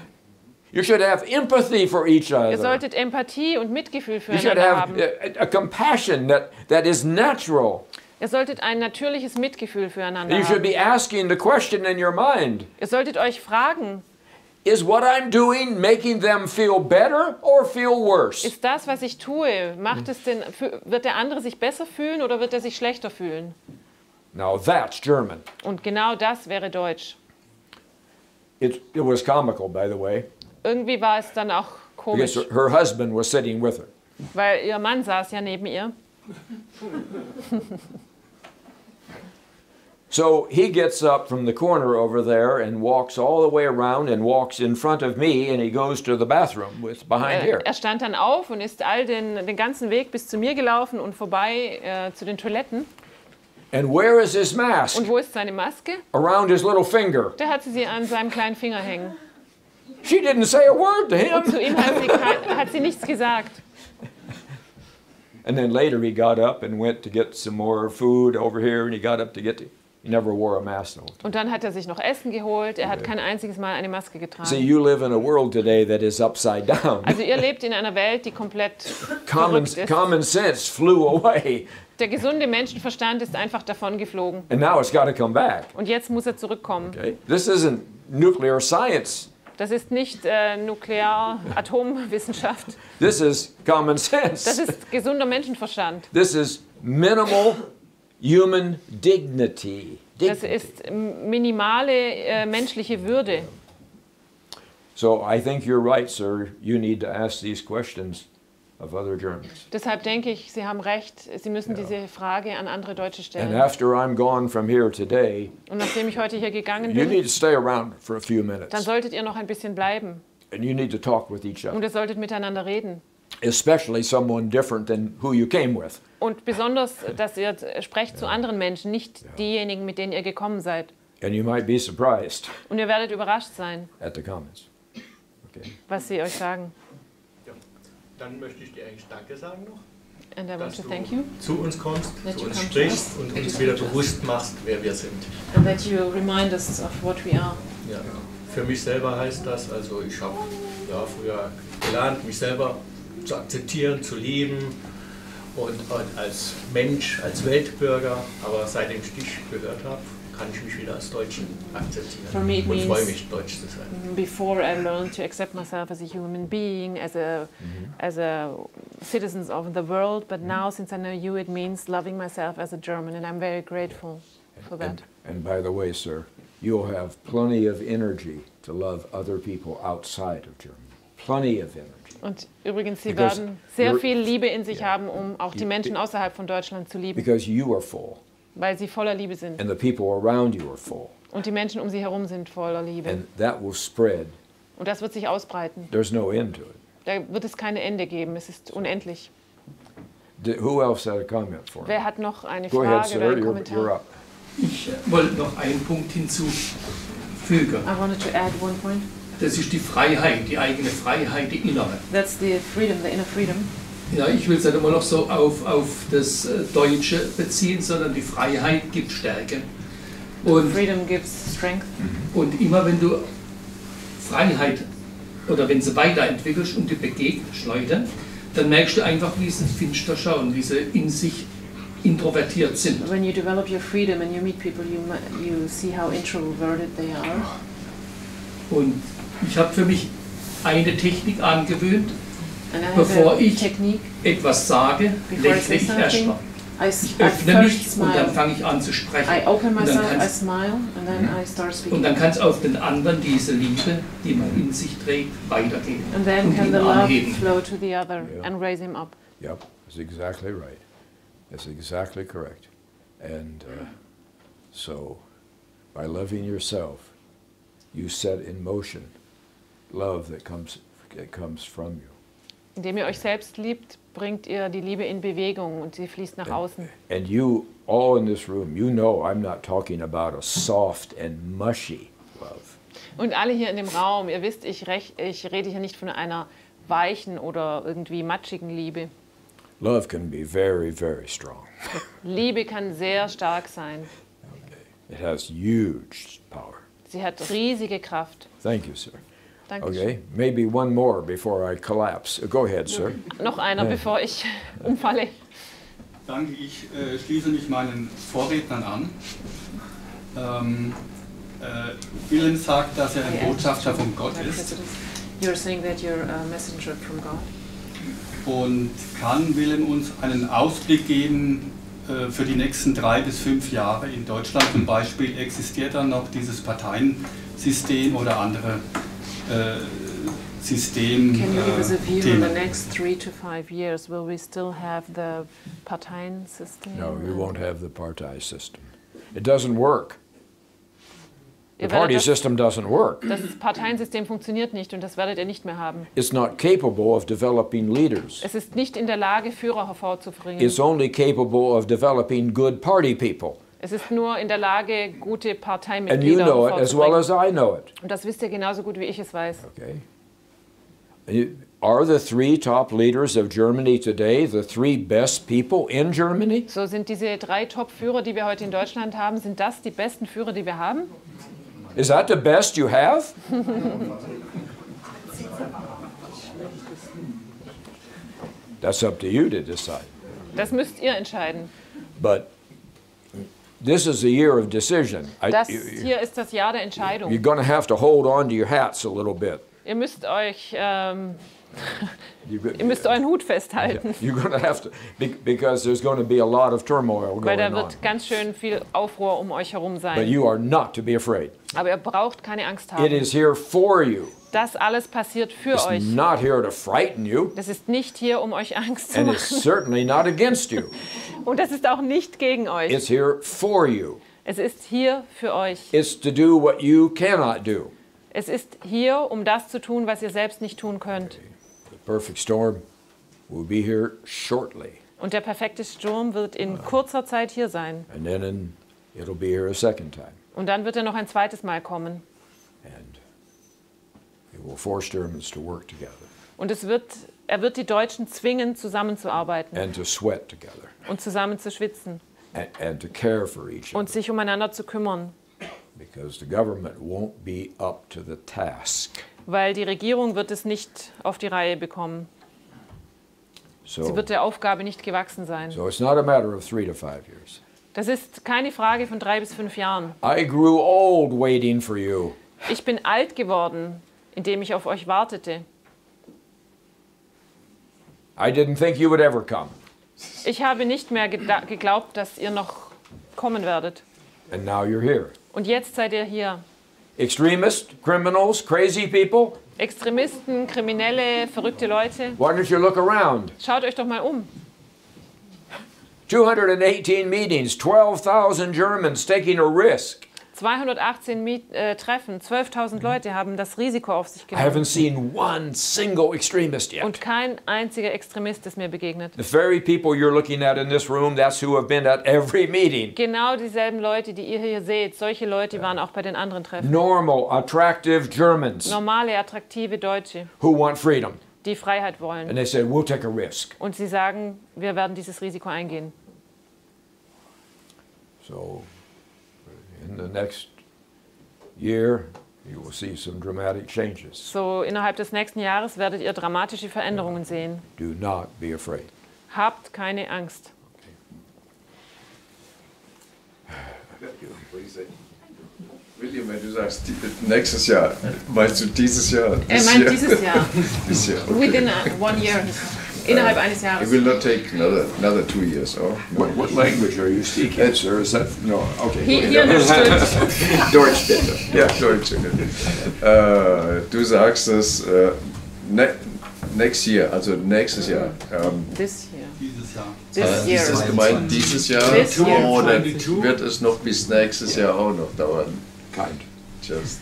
You should have empathy for each Ihr other. solltet Empathie und Mitgefühl You should füreinander have haben. a compassion that is natural. Ihr solltet ein natürliches Mitgefühl füreinander You should haben. be asking the question in your mind, Ihr solltet euch fragen, is what I'm doing making them feel better or feel worse? ist das, was ich tue, wird der andere sich besser fühlen oder wird er sich schlechter fühlen? Now that's German. Und genau das wäre Deutsch. It was comical, by the way, Irgendwie war es dann auch komisch, because her husband was sitting with her. weil ihr Mann saß ja neben ihr. So he gets up from the corner over there and walks all the way around and walks in front of me, and he goes to the bathroom behind here. Er stand dann auf und ist den ganzen Weg bis zu mir gelaufen und vorbei zu den Toiletten. And where is his mask? Und wo ist seine Maske? Around his little finger. Der hatte sie an seinem kleinen Finger hängen. She didn't say a word to Und zu him. ihm hat sie nichts gesagt. And then later he got up and went to get some more food over here, and he got up to get he never wore a mask. No. Und dann hat er sich noch Essen geholt. Er hat kein einziges Mal eine Maske See, getragen. you live in a world today that is upside down. Also ihr lebt in einer Welt, die komplett Common, verrückt ist. common sense flew away, Der gesunde Menschenverstand ist einfach davon geflogen. and now it's got to come back. Und jetzt muss er zurückkommen. Okay? This isn't nuclear science Das ist nicht Nuklear-Atomwissenschaft. This is common sense. Das ist gesunder Menschenverstand. This is minimal human dignity. Das ist minimale menschliche Würde. So I think you're right, sir. You need to ask these questions of other Germans. Deshalb denke ich, Sie haben recht. Sie müssen diese Frage an andere Deutsche And stellen. after I'm gone from here today, Und nachdem ich heute hier gegangen you need bin, to stay around for a few dann minutes. solltet ihr noch ein bisschen bleiben. And you need to talk with each Und other, ihr solltet miteinander reden. especially someone different than who you came with. Und besonders, dass ihr sprecht zu anderen Menschen, nicht diejenigen, mit denen ihr gekommen seid. And you might be surprised Und ihr werdet überrascht sein, at the comments. Okay. was sie euch sagen. Ja. Dann möchte ich dir eigentlich Danke sagen noch, And I want dass to du thank you. zu uns kommst, That zu you uns come to sprichst us, und that you uns come wieder to us. bewusst machst, wer wir sind. And that you remind us of what we are. Ja. Für mich selber heißt das, also ich habe früher gelernt, mich selber zu akzeptieren, zu lieben und als Mensch, als Weltbürger, aber seitdem ich dich gehört habe, kann ich mich wieder als Deutschen akzeptieren For me it und freue means- mich, Deutsch zu sein. Before I learned to accept myself as a human being, as a citizen of the world, but now since I know you, it means loving myself as a German, and I'm very grateful for that. And by the way, sir, you'll have plenty of energy to love other people outside of Germany. Plenty of energy. Und übrigens, Sie Because werden sehr you're- viel Liebe in sich haben, um auch die You- Menschen außerhalb von Deutschland zu lieben, Because you are full, weil sie voller Liebe sind. and the people around you are full. Und die Menschen um sie herum sind voller Liebe. And that will spread. Und das wird sich ausbreiten. There's no end to it. Da wird es keine Ende geben. Es ist unendlich. Who else had a comment for me? Wer hat noch eine Go ahead, Frage sir. oder einen You're Kommentar? up. Ich wollte noch einen Punkt hinzufügen. I wanted to add one point. Das ist die Freiheit, die eigene Freiheit, die innere. That's the freedom, the inner freedom. Ja, ich will es nicht immer noch so auf das Deutsche beziehen, sondern die Freiheit gibt Stärke. Und, Freedom gives strength. und immer wenn du Freiheit oder wenn sie weiterentwickelst und die begegnest Leute, dann merkst du einfach, wie sie finster schauen, wie sie in sich introvertiert sind. When you develop your freedom and you meet people, you see how introverted they are. Und ich habe für mich eine Technik angewöhnt, And I have bevor a ich technique. etwas sage, Before I lächle say ich something, erstmal. Ich I öffne mich first und dann smile. fange ich an zu sprechen. I open Und dann myself, I kannst- smile, and then I start Und speaking. dann kann es auf den anderen diese Liebe, die man in sich trägt, weitergehen. And then und can ihn the love anheben. flow to the other Yeah. and raise him up. Yep, that's exactly right. That's exactly correct. And so, by loving yourself, you set in motion love that comes from you. Indem ihr euch selbst liebt, bringt ihr die Liebe in Bewegung und sie fließt nach außen. And you, all in this room, you know I'm not talking about a soft and mushy love. Und alle hier in dem Raum, ihr wisst, ich rede hier nicht von einer weichen oder irgendwie matschigen Liebe. Love can be very, very strong. Liebe kann sehr stark sein. It has huge power. Sie hat riesige Kraft. Thank you, sir. Dankeschön. Okay, maybe one more before I collapse. Go ahead, sir. Noch einer, bevor ich umfalle. Danke, ich schließe mich meinen Vorrednern an. Willem sagt, dass er ein Botschafter von Gott ist. You're saying that you're a messenger from God. Und kann Willem uns einen Ausblick geben für die nächsten 3 bis 5 Jahre in Deutschland? Zum Beispiel existiert dann noch dieses Parteiensystem oder andere System. Can you give us a view in the next 3 to 5 years? Will we still have the Parteien system? No, you won't have the party system. It doesn't work. The Ihr werdet party das, system doesn't work. das Parteiensystem funktioniert nicht und das werdet ihr nicht mehr haben. It's not capable of developing leaders. Es ist nicht in der Lage, Führer hervorzubringen. It's only capable of developing good party people. Es ist nur in der Lage, gute And you Parteimitglieder know it as well hervorzubringen. as I know it. Und das wisst ihr genauso gut, wie ich es weiß. Okay. Are the 3 top leaders of Germany today the 3 best people in Germany? So sind diese 3 Top-Führer, die wir heute in Deutschland haben, sind das die besten Führer, die wir haben? Is that the best you have? That's up to you to decide. Das müsst ihr entscheiden. But This is a year of decision. Das hier ist das Jahr der Entscheidung. You're going to have to hold on to your hats a little bit. Ihr müsst euch, ihr müsst euren Hut festhalten. You're going to have to, because there's going to be a lot of turmoil Weil da going on. wird ganz schön viel Aufruhr um euch herum But sein. you are not to be afraid. Aber ihr braucht keine Angst It haben. is here for you. Das alles passiert für It's euch. not here to frighten you, Das ist nicht hier, um euch Angst zu and it's machen. certainly not against you. Und das ist auch nicht gegen euch. It's here for you. Es ist hier für euch. It's to do what you cannot do. Es ist hier, um das zu tun, was ihr selbst nicht tun könnt. The perfect storm will be here shortly, Und der perfekte Sturm wird in kurzer Zeit hier sein. and then it'll be here a second time. Und dann wird er noch ein zweites Mal kommen. And it will force Germans to work together Und er wird die Deutschen zwingen, zusammenzuarbeiten and to sweat together und zusammen zu schwitzen and to care for each und other, sich umeinander zu kümmern. because the government won't be up to the task. Weil die Regierung wird es nicht auf die Reihe bekommen. Sie So, wird der Aufgabe nicht gewachsen sein. so it's not a matter of 3 to 5 years. Das ist keine Frage von 3 bis 5 Jahren. I grew old waiting for you. Ich bin alt geworden, indem ich auf euch wartete. I didn't think you would ever come. Ich habe nicht mehr geglaubt, dass ihr noch kommen werdet. And now you're here. Und jetzt seid ihr hier. Extremists, criminals, crazy people, Extremisten, Kriminelle, verrückte Leute. why don't you look around? Schaut euch doch mal um. 218 meetings, 12,000 Germans taking a risk. 218 Treffen, 12.000 Leute haben das Risiko auf sich I genommen. haven't seen one single extremist yet. Und kein einziger Extremist ist mir begegnet. The very people you're looking at in this room, that's who have been at every meeting. Genau dieselben Leute, die ihr hier seht, solche Leute waren auch bei den anderen Treffen. Normal, attractive Germans Normale, attraktive Deutsche, who want freedom. die Freiheit wollen. And they said, we'll take a risk. Und sie sagen, wir werden dieses Risiko eingehen. So, in the next year, you will see some dramatic changes. So innerhalb des nächsten Jahres werdet ihr dramatische Veränderungen sehen. Do not be afraid. Habt keine Angst. William, wenn du sagst nächstes Jahr, meinst du dieses Jahr? Er meint dieses Jahr. This year. Okay. Within 1 year. Innerhalb eines It Jahres. will not take another 2 years, or? What language are you speaking, sir? Is that no? Okay. Hier understood. Deutsch bitte. Ja, Deutsch. Du sagst es next year, also nächstes Jahr. This year. Dieses Jahr. This year. Ist es gemeint dieses Jahr? This year. Oder wird es noch bis nächstes Jahr auch noch dauern? Kind. Just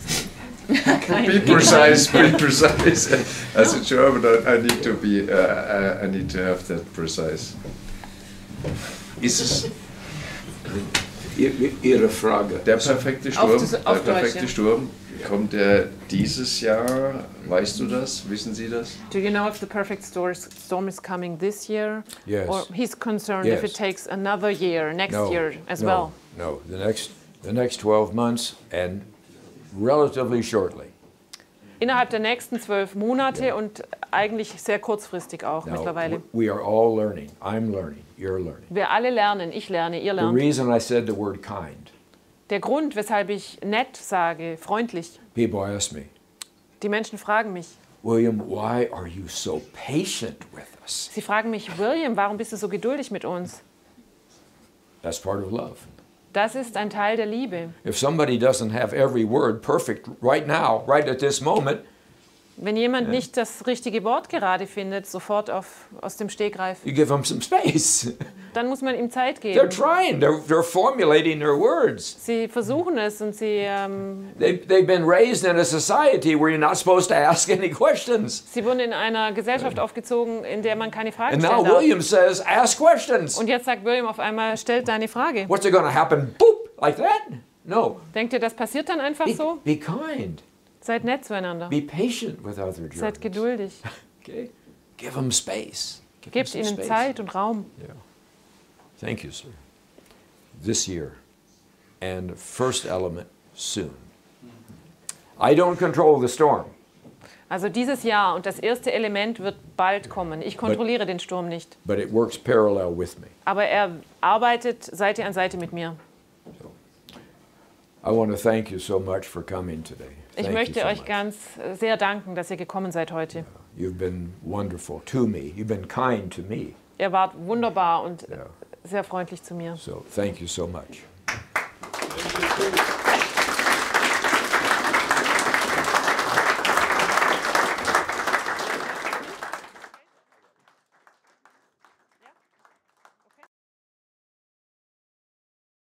be precise, be precise. As a German, I need to be, I need to have that precise. Ist es Ihre Frage? Der perfekte Auf Sturm, Deutsch, der perfekte ja. Sturm, kommt er dieses Jahr? Weißt du das? Wissen Sie das? Do you know if the perfect storm is coming this year? Yes. Or he's concerned Yes. if it takes another year, next No, year as no, well? No, the next 12 months and relatively shortly. Innerhalb der nächsten 12 Monate und eigentlich sehr kurzfristig auch Now, mittlerweile. we are all learning. I'm learning. You're learning. Wir alle lernen, ich lerne, ihr The lernt. reason I said the word kind, Der Grund, weshalb ich nett sage, freundlich, people ask me, die Menschen fragen mich. William, why are you so patient with us? Sie fragen mich, William, warum bist du so geduldig mit uns? That's part of love. Das ist ein Teil der Liebe. If somebody doesn't have every word perfect right now, right at this moment, Wenn jemand nicht das richtige Wort gerade findet, sofort aus dem Stegreif, you give them some space. dann muss man ihm Zeit They're geben. trying. They're formulating their words. Sie versuchen es und sie They've been raised in a society where you're not supposed to ask any questions. wurden in einer Gesellschaft aufgezogen, in der man keine Fragen And now stellen darf. William says, ask questions. Und jetzt sagt William auf einmal, stellt deine Frage. What's it going to happen? Boop, like that? No. Denkt ihr, das passiert dann einfach so? Be kind. Seid nett zueinander. Be patient with other Germans. Seid geduldig. Okay? Give them space. Give them Gebt some ihnen space. Zeit und Raum. Yeah. Thank you, sir. This year. And first element, soon. I don't control the storm, Also dieses Jahr und das erste Element wird bald kommen. Ich kontrolliere den Sturm nicht. but it works parallel with me. Aber er arbeitet Seite an Seite mit mir. I want to thank you so much for coming today. Ich Thank möchte you so euch much. ganz sehr danken, dass ihr gekommen seid heute. You've been wonderful to me. You've been kind to me. Ihr wart wunderbar und Yeah. sehr freundlich zu mir. So thank you so much. Thank you.